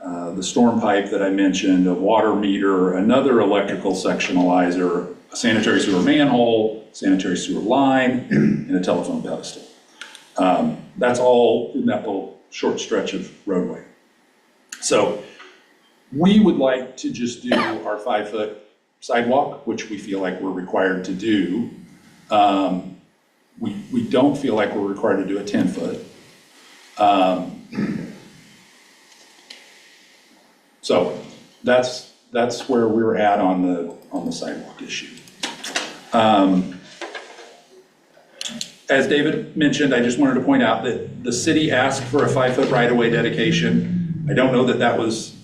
the storm pipe that I mentioned, a water meter, another electrical sectionalizer, a sanitary sewer manhole, sanitary sewer line, and a telephone pedestal. That's all in that little short stretch of roadway. So we would like to just do our 5-foot sidewalk, which we feel like we're required to do. We don't feel like we're required to do a 10-foot. So that's where we're at on the sidewalk issue. As David mentioned, I just wanted to point out that the city asked for a 5-foot right-of-way dedication. I don't know that that was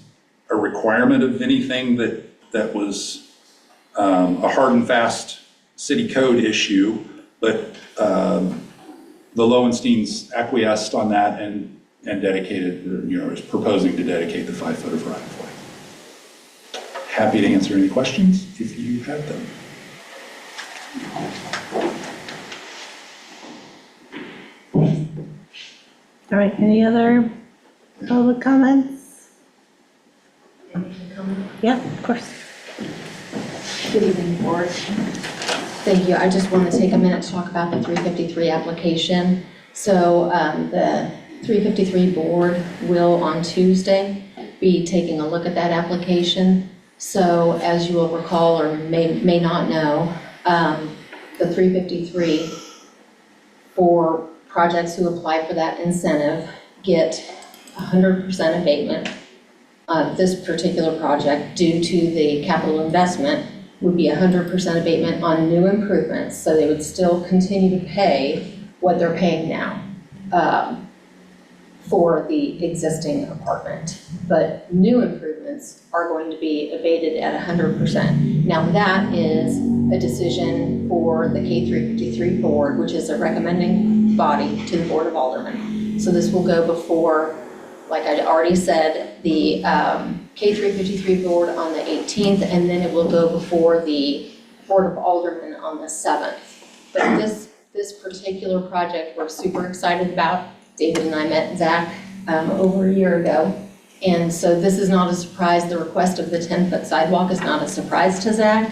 a requirement of anything that was a hard and fast city code issue, but the Lowensteins acquiesced on that and dedicated, is proposing to dedicate the 5-foot of right-of-way. Happy to answer any questions if you have them. All right, any other public comments? Yeah, of course. Good evening, board. Thank you. I just want to take a minute to talk about the 353 application. So the 353 board will on Tuesday be taking a look at that application. So as you will recall or may not know, the 353 for projects who apply for that incentive get 100% abatement. This particular project, due to the capital investment, would be 100% abatement on new improvements. So they would still continue to pay what they're paying now for the existing apartment. But new improvements are going to be abated at 100%. Now that is a decision for the K353 board, which is a recommending body to the Board of Aldermen. So this will go before, like I already said, the K353 board on the 18th, and then it will go before the Board of Aldermen on the 7th. But this particular project we're super excited about. David and I met Zach over a year ago. And so this is not a surprise. The request of the 10-foot sidewalk is not a surprise to Zach.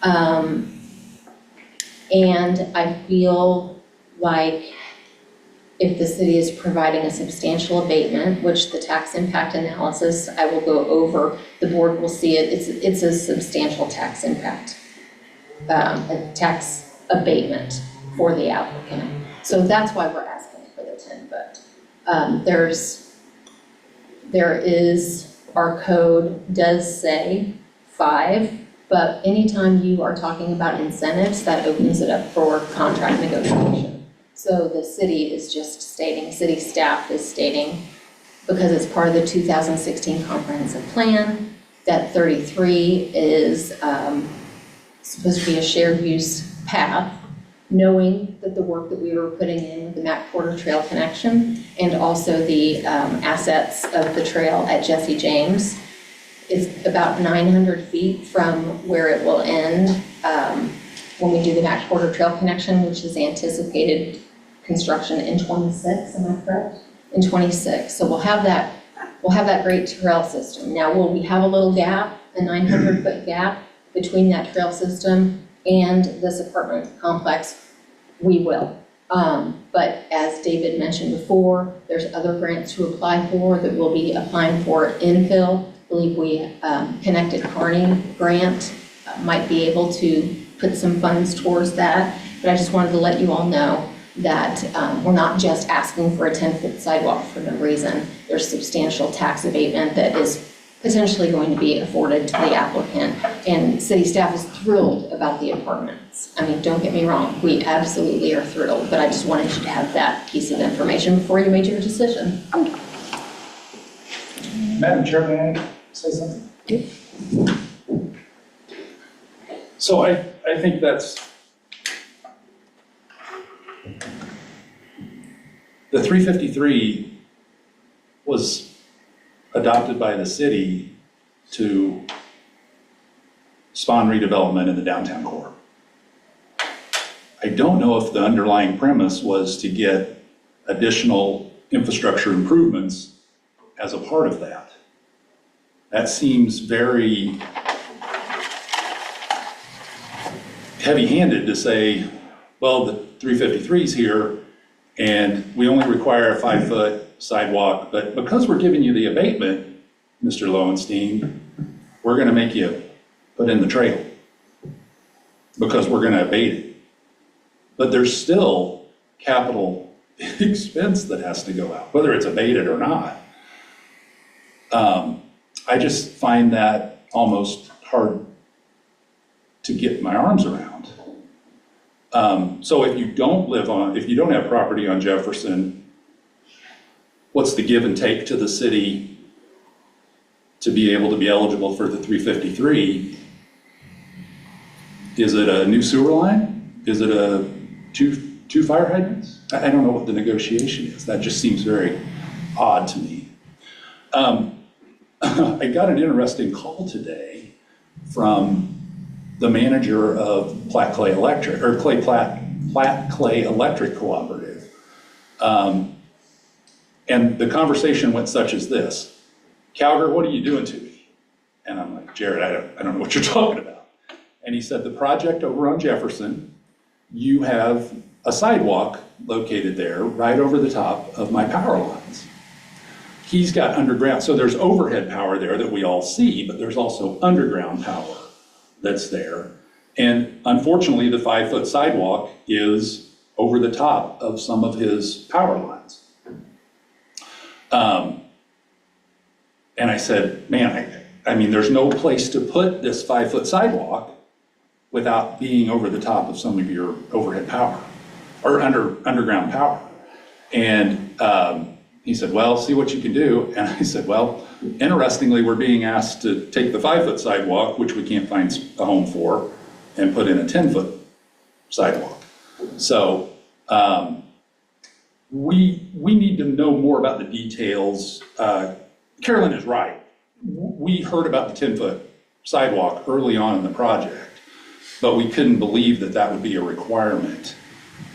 And I feel like if the city is providing a substantial abatement, which the tax impact analysis I will go over, the board will see it, it's a substantial tax impact, a tax abatement for the applicant. So that's why we're asking for the 10 foot. There is, our code does say 5, but anytime you are talking about incentives, that opens it up for contract negotiation. So the city is just stating, city staff is stating, because it's part of the 2016 comprehensive plan, that 33 is supposed to be a shared use path, knowing that the work that we were putting in with the Mac Porter Trail connection and also the assets of the trail at Jesse James is about 900 feet from where it will end when we do the Mac Porter Trail connection, which is anticipated construction in 26, am I correct? In 26, so we'll have that great trail system. Now, will we have a little gap, a 900-foot gap between that trail system and this apartment complex? We will. But as David mentioned before, there's other grants to apply for that we'll be applying for infill. I believe we connected Kearney grant might be able to put some funds towards that. But I just wanted to let you all know that we're not just asking for a 10-foot sidewalk for no reason. There's substantial tax abatement that is potentially going to be afforded to the applicant, and city staff is thrilled about the apartments. I mean, don't get me wrong, we absolutely are thrilled, but I just wanted you to have that piece of information before you made your decision. Madam Chair, may I say something? Yep. So I think that's, the 353 was adopted by the city to spawn redevelopment in the downtown core. I don't know if the underlying premise was to get additional infrastructure improvements as a part of that. That seems very heavy-handed to say, well, the 353 is here and we only require a 5-foot sidewalk, but because we're giving you the abatement, Mr. Lowenstein, we're gonna make you put in the trail because we're gonna abate it. But there's still capital expense that has to go out, whether it's abated or not. I just find that almost hard to get my arms around. So if you don't have property on Jefferson, what's the give and take to the city to be able to be eligible for the 353? Is it a new sewer line? Is it a two fire hydrants? I don't know what the negotiation is. That just seems very odd to me. I got an interesting call today from the manager of Platte Clay Electric, or Platte Clay Electric Cooperative. And the conversation went such as this: Calgar, what are you doing to me? And I'm like, Jared, I don't know what you're talking about. And he said, the project over on Jefferson, you have a sidewalk located there right over the top of my power lines. He's got underground, so there's overhead power there that we all see, but there's also underground power that's there. And unfortunately, the 5-foot sidewalk is over the top of some of his power lines. And I said, man, I mean, there's no place to put this 5-foot sidewalk without being over the top of some of your overhead power or underground power. And he said, well, see what you can do. And I said, well, interestingly, we're being asked to take the 5-foot sidewalk, which we can't find a home for, and put in a 10-foot sidewalk. So we need to know more about the details. Carolyn is right. We heard about the 10-foot sidewalk early on in the project, but we couldn't believe that that would be a requirement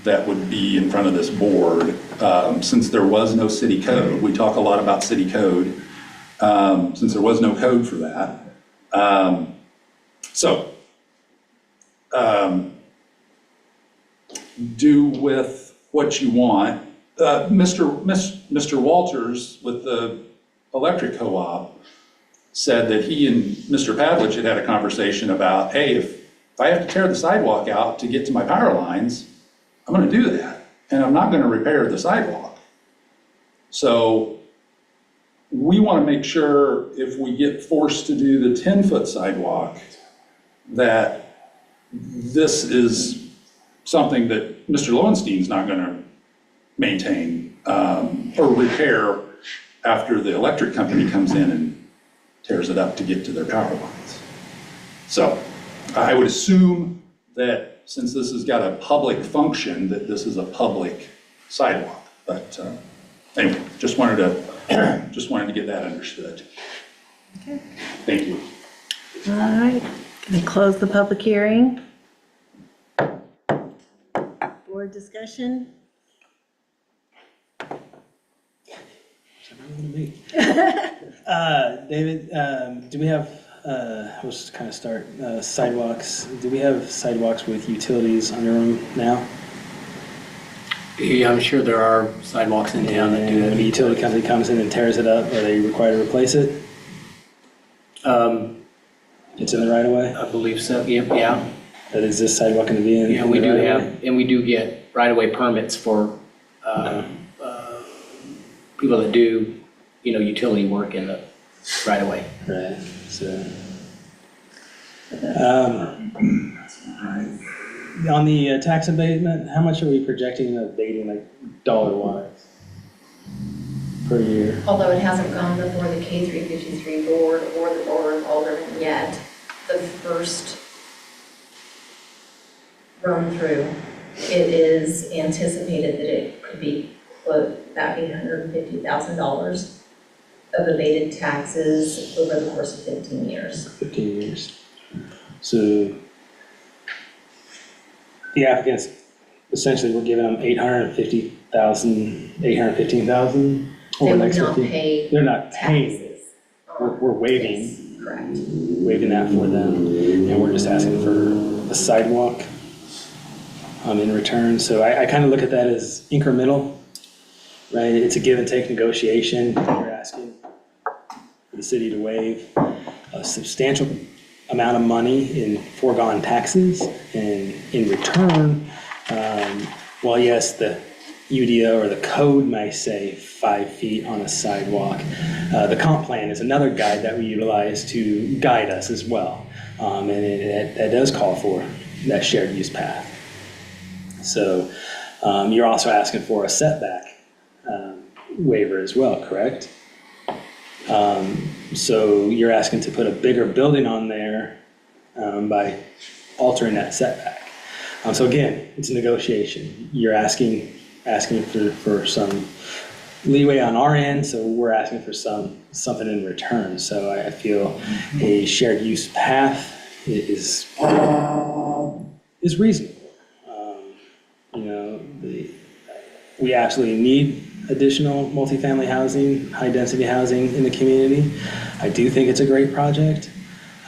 that would be in front of this board, since there was no city code. We talk a lot about city code, since there was no code for that. Do with what you want. Mr. Walters with the electric co-op said that he and Mr. Pavlich had a conversation about, hey, if I have to tear the sidewalk out to get to my power lines, I'm gonna do that, and I'm not gonna repair the sidewalk. So we wanna make sure if we get forced to do the 10-foot sidewalk, that this is something that Mr. Lowenstein's not gonna maintain or repair after the electric company comes in and tears it up to get to their power lines. So I would assume that since this has got a public function, that this is a public sidewalk. But anyway, just wanted to get that understood. Okay. Thank you. All right, going to close the public hearing. Board discussion? David, do we have, we'll just kind of start, sidewalks. Do we have sidewalks with utilities under them now? Yeah, I'm sure there are sidewalks in town that do And the it. utility company comes in and tears it up, are they required to replace it? It's in the right of way? I believe so, yeah. That is this sidewalk going to be in? Yeah, we do have, and we do get right-of-way permits for people that do, utility work in the right-of-way. Right, so. On the tax abatement, how much are we projecting abating, like dollar-wise per year? Although it hasn't gone before the K353 board or the board of aldermen yet, the first run through, it is anticipated that it could be about $850,000 of abated taxes over the course of 15 years. 15 years. So the applicants, essentially, we're giving them 815,000 They over the would next not 15. pay They're not paying. taxes. We're waiving. Yes, correct. Waiving that for them, and we're just asking for a sidewalk in return. So I kind of look at that as incremental, right? It's a give and take negotiation. You're asking for the city to waive a substantial amount of money in foregone taxes, and in return, while yes, the UDO or the code may say 5 feet on a sidewalk, the comp plan is another guide that we utilize to guide us as well. And that does call for that shared use path. So you're also asking for a setback waiver as well, correct? So you're asking to put a bigger building on there by altering that setback. So again, it's a negotiation. You're asking for some leeway on our end, so we're asking for something in return. So I feel a shared use path is reasonable. We actually need additional multifamily housing, high-density housing in the community. I do think it's a great project.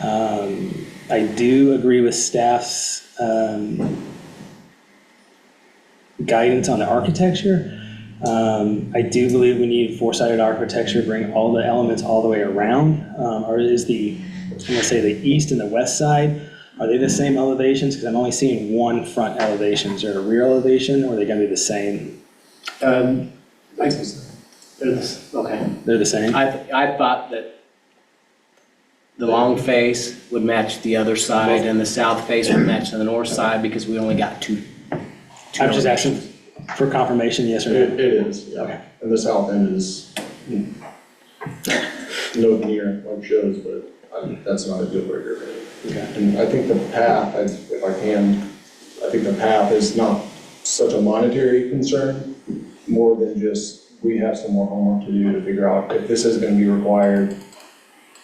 I do agree with staff's guidance on the architecture. I do believe we need four-sided architecture, bring all the elements all the way around. Or is I'm gonna say the east and the west side, are they the same elevations? Because I'm only seeing one front elevation. Is there a rear elevation, or are they gonna be the same? Okay. They're the same? I thought that the long face would match the other side and the south face would match the north side because we only got two. I'm just asking for confirmation, yes or no? It is, yeah. And the south end is no near like shows, but that's not a deal breaker. Okay. And I think the path, if I can, I think the path is not such a monetary concern, more than just, we have some more homework to do to figure out if this is gonna be required.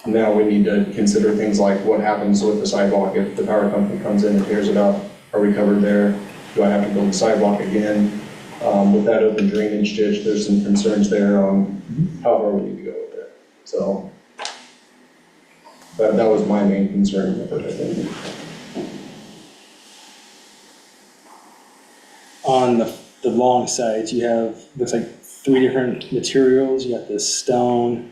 Now we need to consider things like what happens with the sidewalk if the power company comes in and tears it up. Are we covered there? Do I have to build the sidewalk again? With that open drainage ditch, there's some concerns there on how far we need to go with it. So that was my main concern with it, I think. On the the long sides, you have, looks like 3 different materials. You got this stone,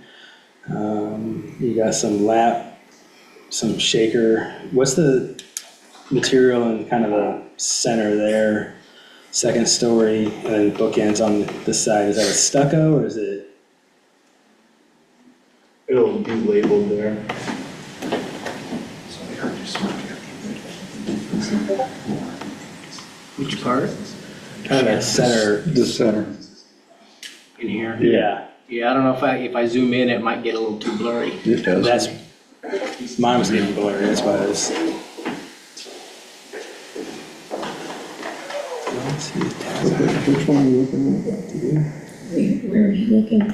you got some shaker. What's the material in kind of the center there, second story, and then bookends on this side? Is that a stucco or is it? It'll be labeled there. Which part? Kind of that center. The center. In here? Yeah, Yeah, I don't know if I zoom in, it might get a little too blurry. It does. mine was getting blurry, that's why I was. Let's see. Which one are you looking at? We're looking.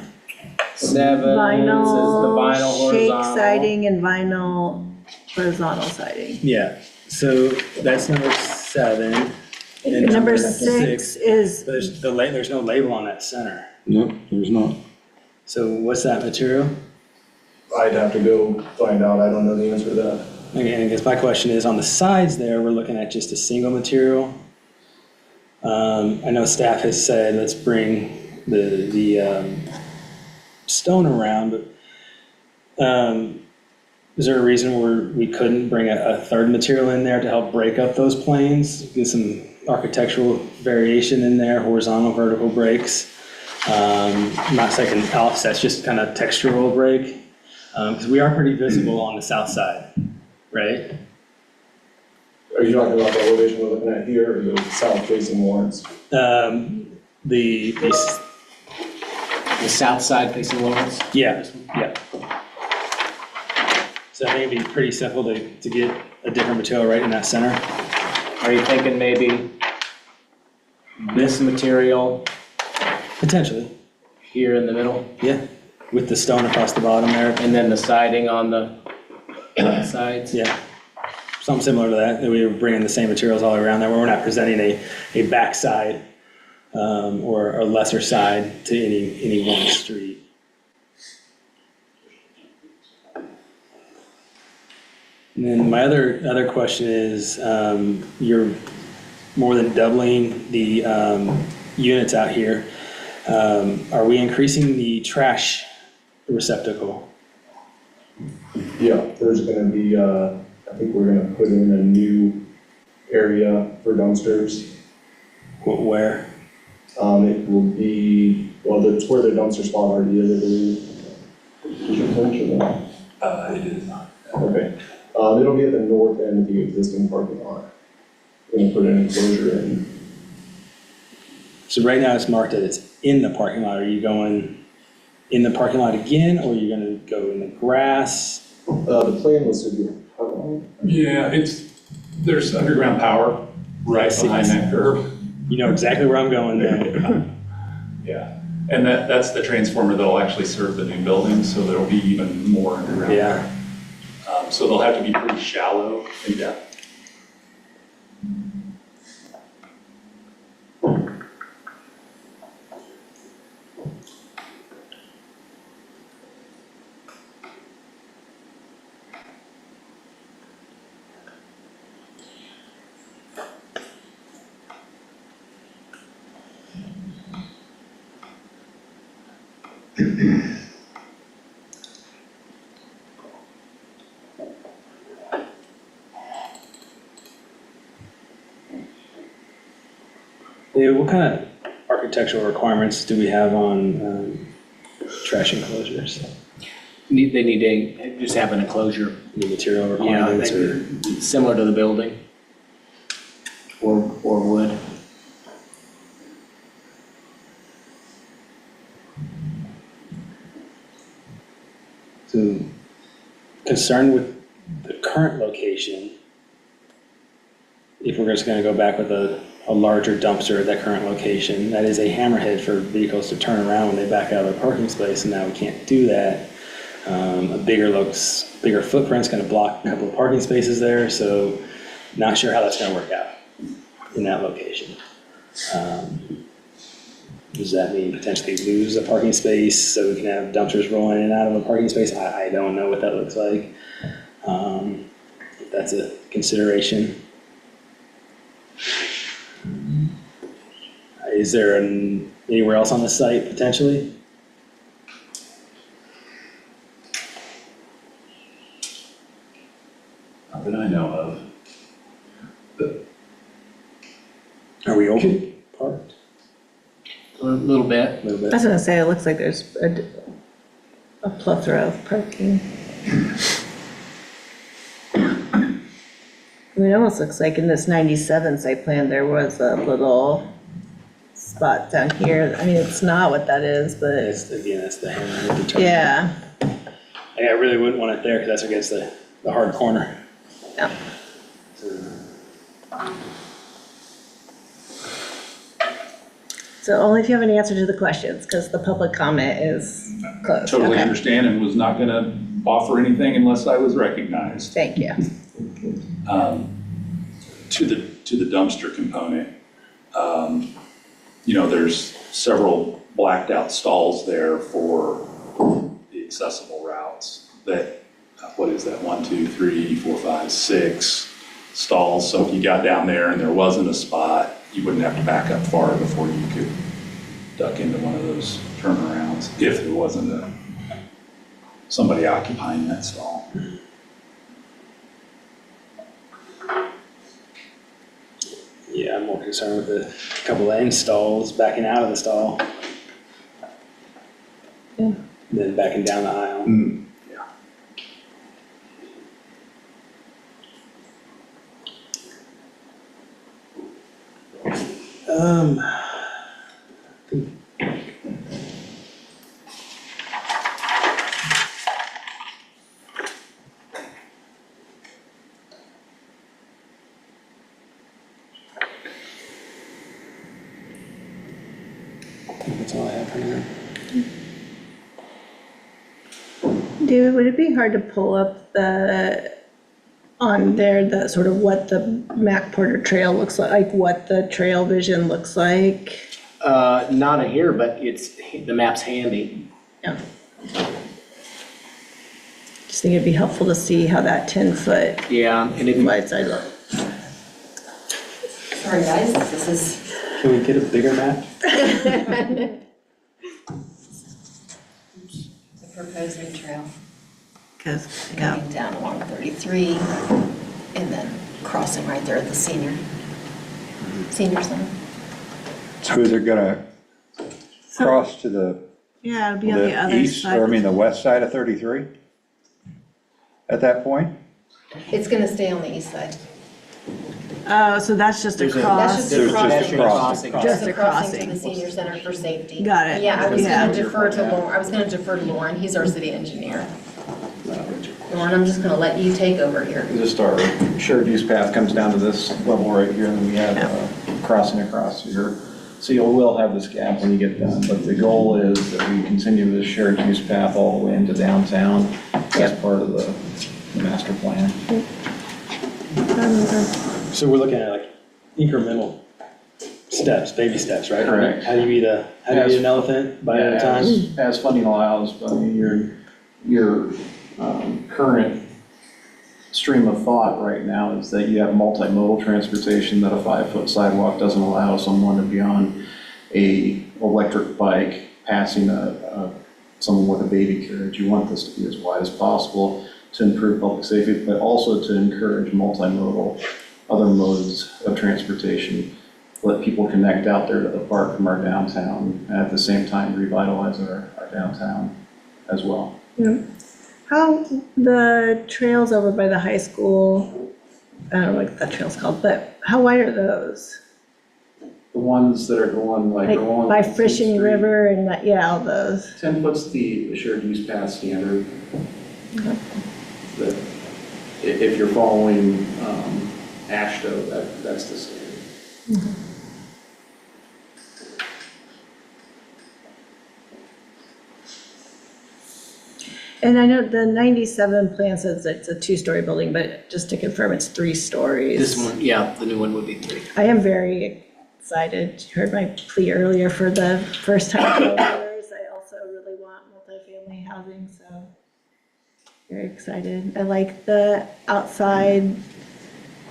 7 says the vinyl Shake horizontal. siding and vinyl horizontal siding. Yeah, so that's number 7. And Number 6 is, There's there's no label on that center. No, there's not. So what's that material? I'd have to go find out. I don't know the answer to that. Okay, and I guess my question is, on the sides there, we're looking at just a single material. I know staff has said, let's bring the stone around, but is there a reason where we couldn't bring a third material in there to help break up those planes? Get some architectural variation in there, horizontal, vertical breaks. Not saying offsets, just kind of textural break. Because we are pretty visible on the south side, right? Are you talking about the elevation we're looking at here or the south facing Lawrence? The The south side facing Lawrence? yeah. So I think it'd be pretty simple to get a different material right in that center. Are you thinking maybe this material Potentially, here in the middle, yeah. With the stone across the bottom there, and then the siding on the sides? yeah. Something similar to that, that we were bringing the same materials all around there, where we're not presenting a backside or a lesser side to any one street. And then my other question is, you're more than doubling the units out here. Are we increasing the trash receptacle? Yeah, there's gonna be, I think we're gonna put in a new area for dumpsters. Where? It will be, well, that's where the dumpster spot already is, I believe. Did you mention that? It is not. Okay. It'll be at the north end of the existing parking lot. We're gonna put an enclosure in. So right now it's marked that it's in the parking lot. Are you going in the parking lot again, or are you gonna go in the grass? The plan was to do a parking lot. Yeah, there's underground power right behind that curve. You know exactly where I'm going there. Yeah, and that's the transformer that'll actually serve the new building, so there'll be even more underground. Yeah. So they'll have to be pretty shallow in depth. David, what kind of architectural requirements do we have on trash enclosures? They need to just have an enclosure, Any material yeah, requirements or? similar to the building. Or wood. So, concerned with the current location, if we're just gonna go back with a larger dumpster at that current location, that is a hammerhead for vehicles to turn around when they back out of their parking space, and now we can't do that. A bigger footprint's gonna block a couple of parking spaces there, so not sure how that's gonna work out in that location. Does that mean potentially lose a parking space so we can have dumpsters rolling in and out of a parking space? I don't know what that looks like. If that's a consideration. Is there anywhere else on the site potentially? Not that I know of. Are we open parked? A little bit. A little I bit. was gonna say, it looks like there's a plethora of parking. I mean, it almost looks like in this 97 site plan, there was a little spot down here. I mean, it's not what that is, but That's the hammer with the turn. yeah. I really wouldn't want it there because that's against the hard corner. Yeah. So only if you have an answer to the questions, because the public comment is closed. Totally Okay. understand and was not gonna offer anything unless I was recognized. Thank you. To the dumpster component, there's several blacked out stalls there for the accessible routes that, what is that, 1, 2, 3, 4, 5, 6 stalls. So if you got down there and there wasn't a spot, you wouldn't have to back up far before you could duck into one of those turnarounds if there wasn't somebody occupying that stall. Yeah, I'm more concerned with the couple of installs backing out of the stall. Yeah. Then backing down the aisle. Yeah. That's all I have for now. David, would it be hard to pull up on there, the sort of what the Mac Porter Trail looks like what the trail vision looks like? Not in here, but the map's handy. Yeah. Just think it'd be helpful to see how that 10-foot Yeah, and if wide side looks. Sorry, guys, this is. Can we get a bigger map? The proposed new trail Because, yeah. coming down along 33 and then crossing right there at the senior center. So is it gonna cross to the Yeah, it'll be on the other east, side. or I mean, the west side of 33? At that point? It's gonna stay on the east side. Oh, so that's just a There's a- cross. That's There's just a pedestrian crossing. Just Just a a crossing to crossing. the senior center for safety. Got it. Yeah, I was Yeah. gonna defer to Lauren, he's our city engineer. Lauren, I'm just gonna let you take over here. Just our shared use path comes down to this level right here, and then we have a crossing across here. So you will have this gap when you get done, but the goal is that we continue this shared use path all the way into downtown as part of the master plan. So we're looking at like incremental steps, baby steps, right? Correct. How do you eat an elephant bite at a time? As funding allows, but I mean, your current stream of thought right now is that you have multimodal transportation, that a 5-foot sidewalk doesn't allow someone to be on a electric bike passing someone with a baby carriage. You want this to be as wide as possible to improve public safety, but also to encourage multimodal, other modes of transportation. Let people connect out there to the park from our downtown, and at the same time revitalize our downtown as well. Yeah. How, the trails over by the high school, I don't know what that trail's called, but how wide are those? The ones that are going Like along by 18th Fishing Street, River and that, yeah, all those. 10 foot's the shared use path standard. That if you're following ASHTO, that's the standard. And I know the 97 plan says it's a 2-story building, but just to confirm, it's 3 stories. this one, yeah, the new one would be 3. I am very excited. You heard my plea earlier for the first-time homeowners. I also really want multifamily housing, so very excited. I like the outside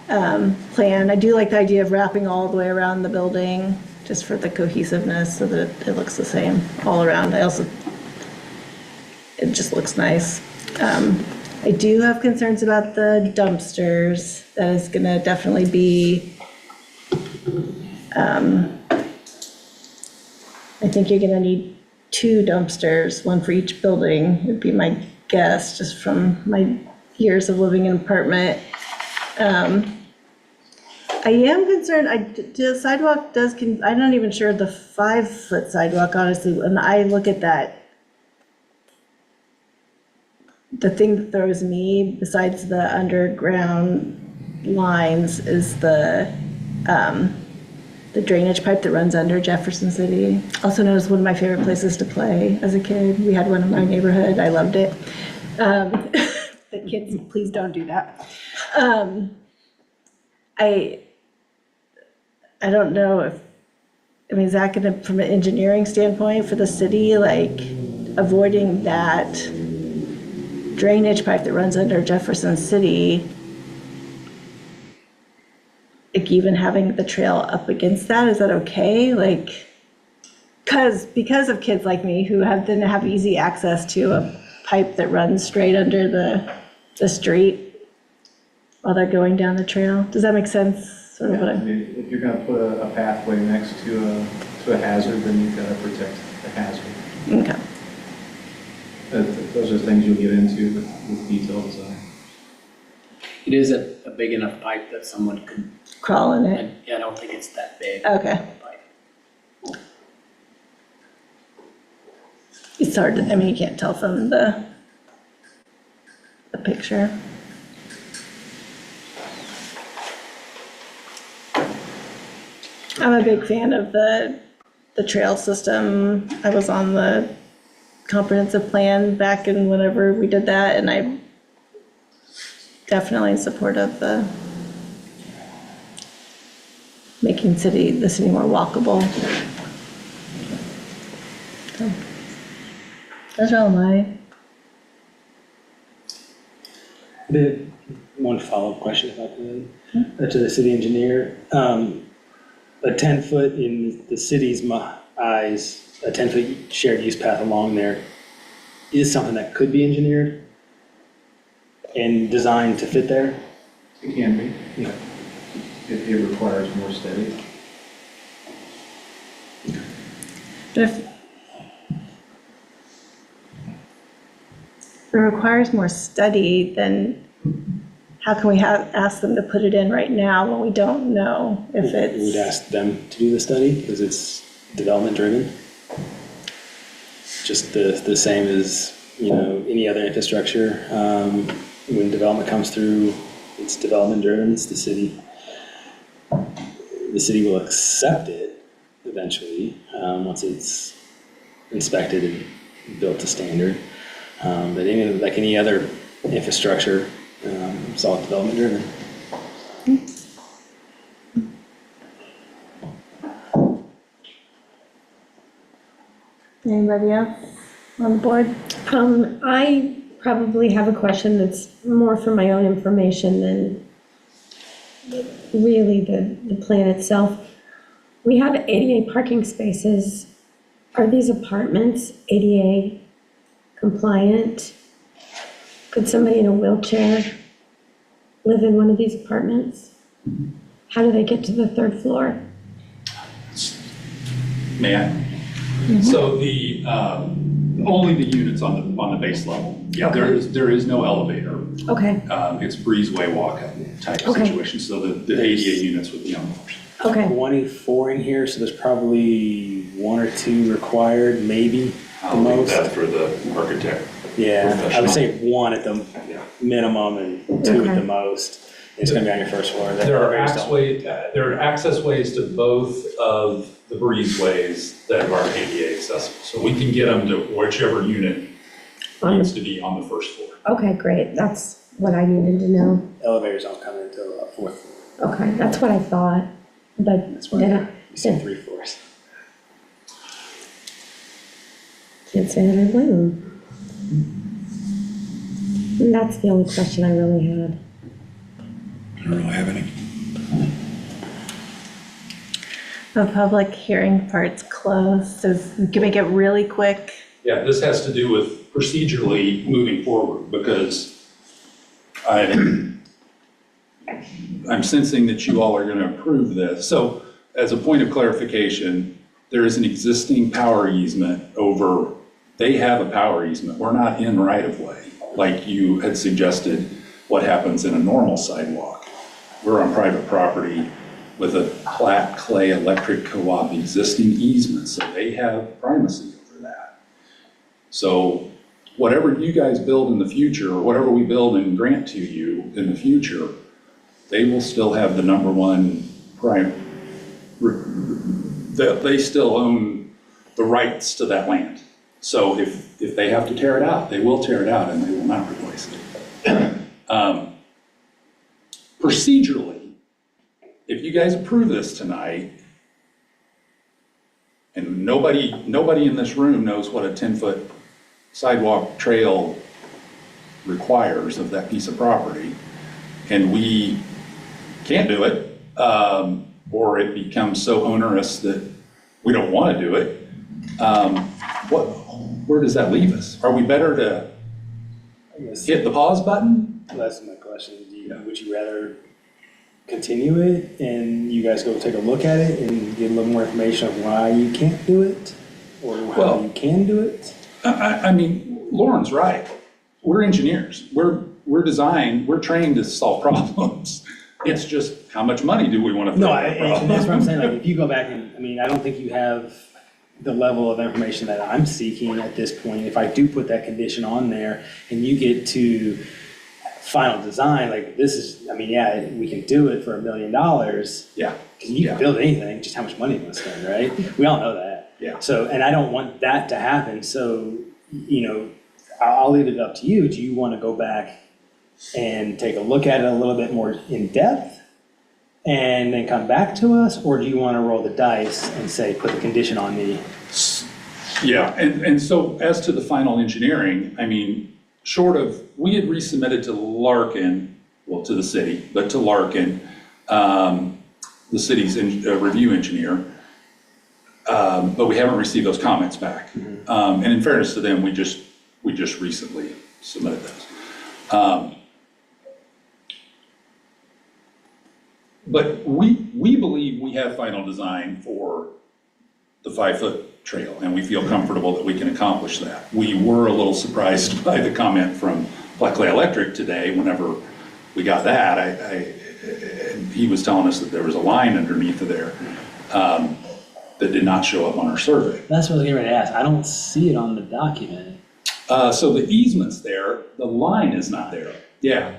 plan. I do like the idea of wrapping all the way around the building. just for the cohesiveness so that it looks the same all around. It just looks nice. I do have concerns about the dumpsters. That is gonna definitely be, I think you're gonna need 2 dumpsters, one for each building, would be my guess, just from my years of living in an apartment. I am concerned, the sidewalk I'm not even sure the 5-foot sidewalk, honestly, when I look at that, the thing that throws me, besides the underground lines, is the drainage pipe that runs under Jefferson City. Also known as one of my favorite places to play as a kid. We had one in my neighborhood, I loved it. The kids, please don't do that. I don't know is that gonna, from an engineering standpoint for the city, like avoiding that drainage pipe that runs under Jefferson City, like even having the trail up against that, is that okay? Like, because of kids like me who didn't have easy access to a pipe that runs straight under the street while they're going down the trail. Does that make sense? Sort of what I mean, if you're gonna put a pathway next to a hazard, then you've gotta protect the hazard. Okay. Those are things you'll get into with detailed design. It is a big enough pipe that someone could, Crawl in it. I don't think it's that big. Okay. It's hard to, you can't tell from the picture. I'm a big fan of the trail system. I was on the comprehensive plan back in whenever we did that, and I'm definitely in support of making the city more walkable. So, those are all mine. One follow-up question if I could, to the city engineer. A 10-foot in the city's eyes, a 10-foot shared use path along there is something that could be engineered and designed to fit there? It can be. Yeah. It requires more study. But if it requires more study, then how can we ask them to put it in right now when we don't know if it's... We would ask them to do the study because it's development driven. Just the same as, any other infrastructure. When development comes through, it's development driven, it's the city. The city will accept it eventually, once it's inspected and built to standard. But like any other infrastructure, it's all development driven. Anybody else on the board? I probably have a question that's more for my own information than really the plan itself. We have ADA parking spaces. Are these apartments ADA compliant? Could somebody in a wheelchair live in one of these apartments? How do they get to the 3rd floor? May I? So the, only the units on the base level. Yeah, there is no elevator. Okay, It's breezeway walk-up type Okay. situation, so the ADA units would be on the first. okay. 24 in here, so there's probably 1 or 2 required, maybe the I'll leave most. that for the architect. Yeah, I professional. would say 1 at the Yeah. minimum and 2 at Okay. the most. It's gonna be on your first floor. The There are elevators don't- there are access ways to both of the breezeways that are ADA accessible. So we can get them to whichever unit needs to be on the first floor. Okay, great. That's what I needed to know. Elevators don't come until the 4th floor. Okay, that's what I thought, but That's why then you see 3 floors. can't say that I blame them. And that's the only question I really had. I don't really have any. The public hearing part's closed, so we can make it really quick. Yeah, this has to do with procedurally moving forward because I'm sensing that you all are going to approve this. So as a point of clarification, there is an existing power easement over, they have a power easement. We're not in right of way, like you had suggested what happens in a normal sidewalk. We're on private property with a Platte Clay Electric Co-op existing easement, so they have primacy over that. So whatever you guys build in the future, or whatever we build and grant to you in the future, they will still have the number one they still own the rights to that land. So if they have to tear it out, they will tear it out and they will not replace it. Procedurally, if you guys approve this tonight, and nobody in this room knows what a 10-foot sidewalk trail requires of that piece of property, and we can't do it, or it becomes so onerous that we don't want to do it, where does that leave us? Are we better to hit the pause button? That's my question. Would you rather continue it and you guys go take a look at it and get a little more information of why you can't do it or how you can do it? I mean, Lauren's right. We're engineers. We're trained to solve problems. It's just how much money do we want to throw at that problem? That's what I'm saying. Like, if you go back and, I mean, I don't think you have the level of information that I'm seeking at this point. If I do put that condition on there and you get to final design, like this is, I mean, yeah, we can do it for $1 million. Yeah. Because you can build anything, just how much money you want to spend, right? We all know that. Yeah. So, and I don't want that to happen. So, I'll leave it up to you. Do you want to go back and take a look at it a little bit more in depth and then come back to us? Or do you want to roll the dice and say, put the condition on me? Yeah, and so as to the final engineering, I mean, short of, we had resubmitted to Larkin, well, to the city, but to Larkin, the city's review engineer, but we haven't received those comments back. And in fairness to them, we just recently submitted those. But we believe we have final design for the 5-foot trail, and we feel comfortable that we can accomplish that. We were a little surprised by the comment from Platte Clay Electric today. Whenever we got that, he was telling us that there was a line underneath of there that did not show up on our survey. That's what I was getting ready to ask. I don't see it on the document. So the easement's there, the line is not there. Yeah,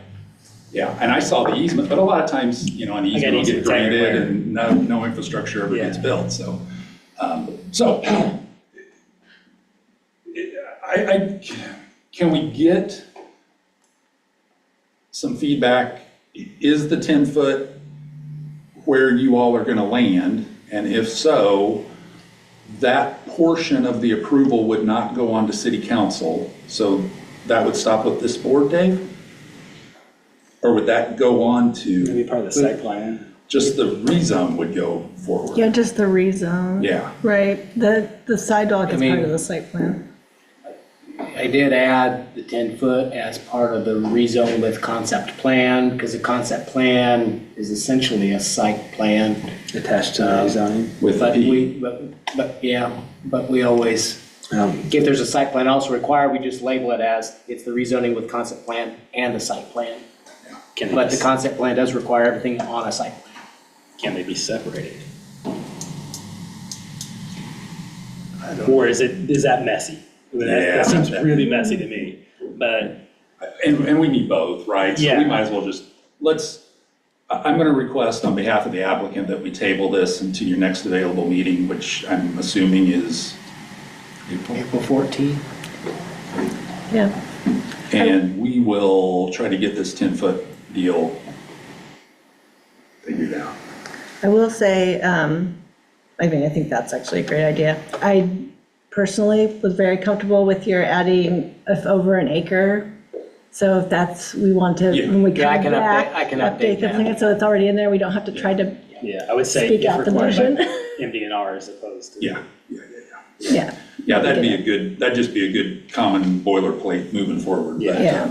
and I saw the easement, but a lot of times, an easement will get granted and no infrastructure ever gets built, so. Can we get some feedback? Is the 10-foot where you all are going to land? And if so, that portion of the approval would not go on to city council. So that would stop with this board, Dave? Or would that go on to? Maybe part of the site plan. Just the rezone would go forward? Yeah, just the rezone. Yeah. Right, the sidewalk is part of the site plan. I did add the 10-foot as part of the rezone with concept plan, because the concept plan is essentially a site plan. Attached to the zoning. But we always, if there's a site plan also required, we just label it as it's the rezoning with concept plan and the site plan. But the concept plan does require everything on a site plan. Can they be separated? Or is that messy? That seems really messy to me, but. And we need both, right? So Yeah. we might as well I'm going to request on behalf of the applicant that we table this into your next available meeting, which I'm assuming is April 14th. Yeah. And we will try to get this 10-foot deal figured out. I will say, I think that's actually a great idea. I personally was very comfortable with your adding if over an acre So if that's, we want to, Yeah. when we Yeah, I come can back, update- I can update update the that. plan, so it's already in there, we don't have to try to Yeah, I would say speak if out the required by motion. MDNR as opposed to. Yeah, Yeah, yeah, that'd just be a good common boilerplate moving forward. Yeah. But, yeah.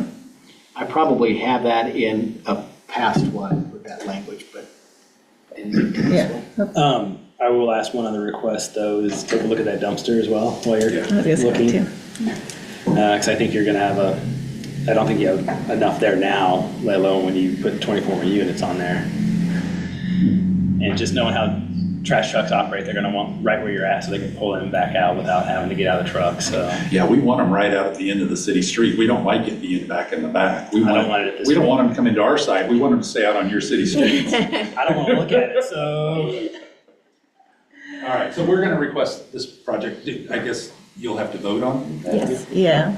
I probably have that in a past one with that language, but I didn't make this Yeah. one. I will ask one other request though, is take a look at that dumpster as well while you're Yeah. I was gonna say that looking. too. Because I think you're gonna have I don't think you have enough there now, let alone when you put 24 more units on there. And just knowing how trash trucks operate, they're gonna want right where you're at so they can pull in and back out without having to get out of the truck, so. Yeah, we want them right out at the end of the city street. We don't like it being back in the back. I don't want it at this We don't point. want them to come into our side. We want them to stay out on your city streets. I don't wanna look at it, so. All right, so we're gonna request this project. I guess you'll have to vote on it? Yes, yeah.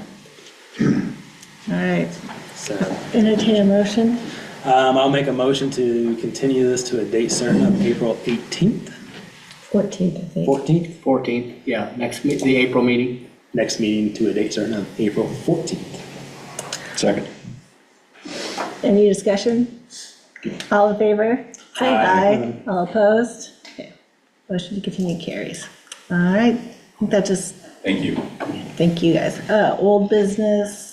All right, So, entertain a motion. I'll make a motion to continue this to a date certain of April 18th, 14th, I think. 14th. 14th, yeah, the April meeting. Next meeting to a date certain of April 14th. Second. Any discussion? All in favor? Aye. All opposed? Okay. Motion to continue carries. All right, I think that just, Thank you. thank you guys. Old business,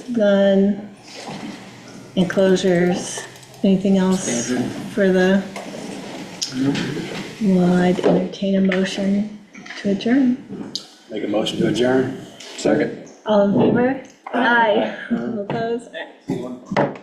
none. Enclosures, anything else for the? Well, I'd entertain a motion to adjourn. Make a motion to adjourn. Second. All in favor? Aye. All opposed? All right.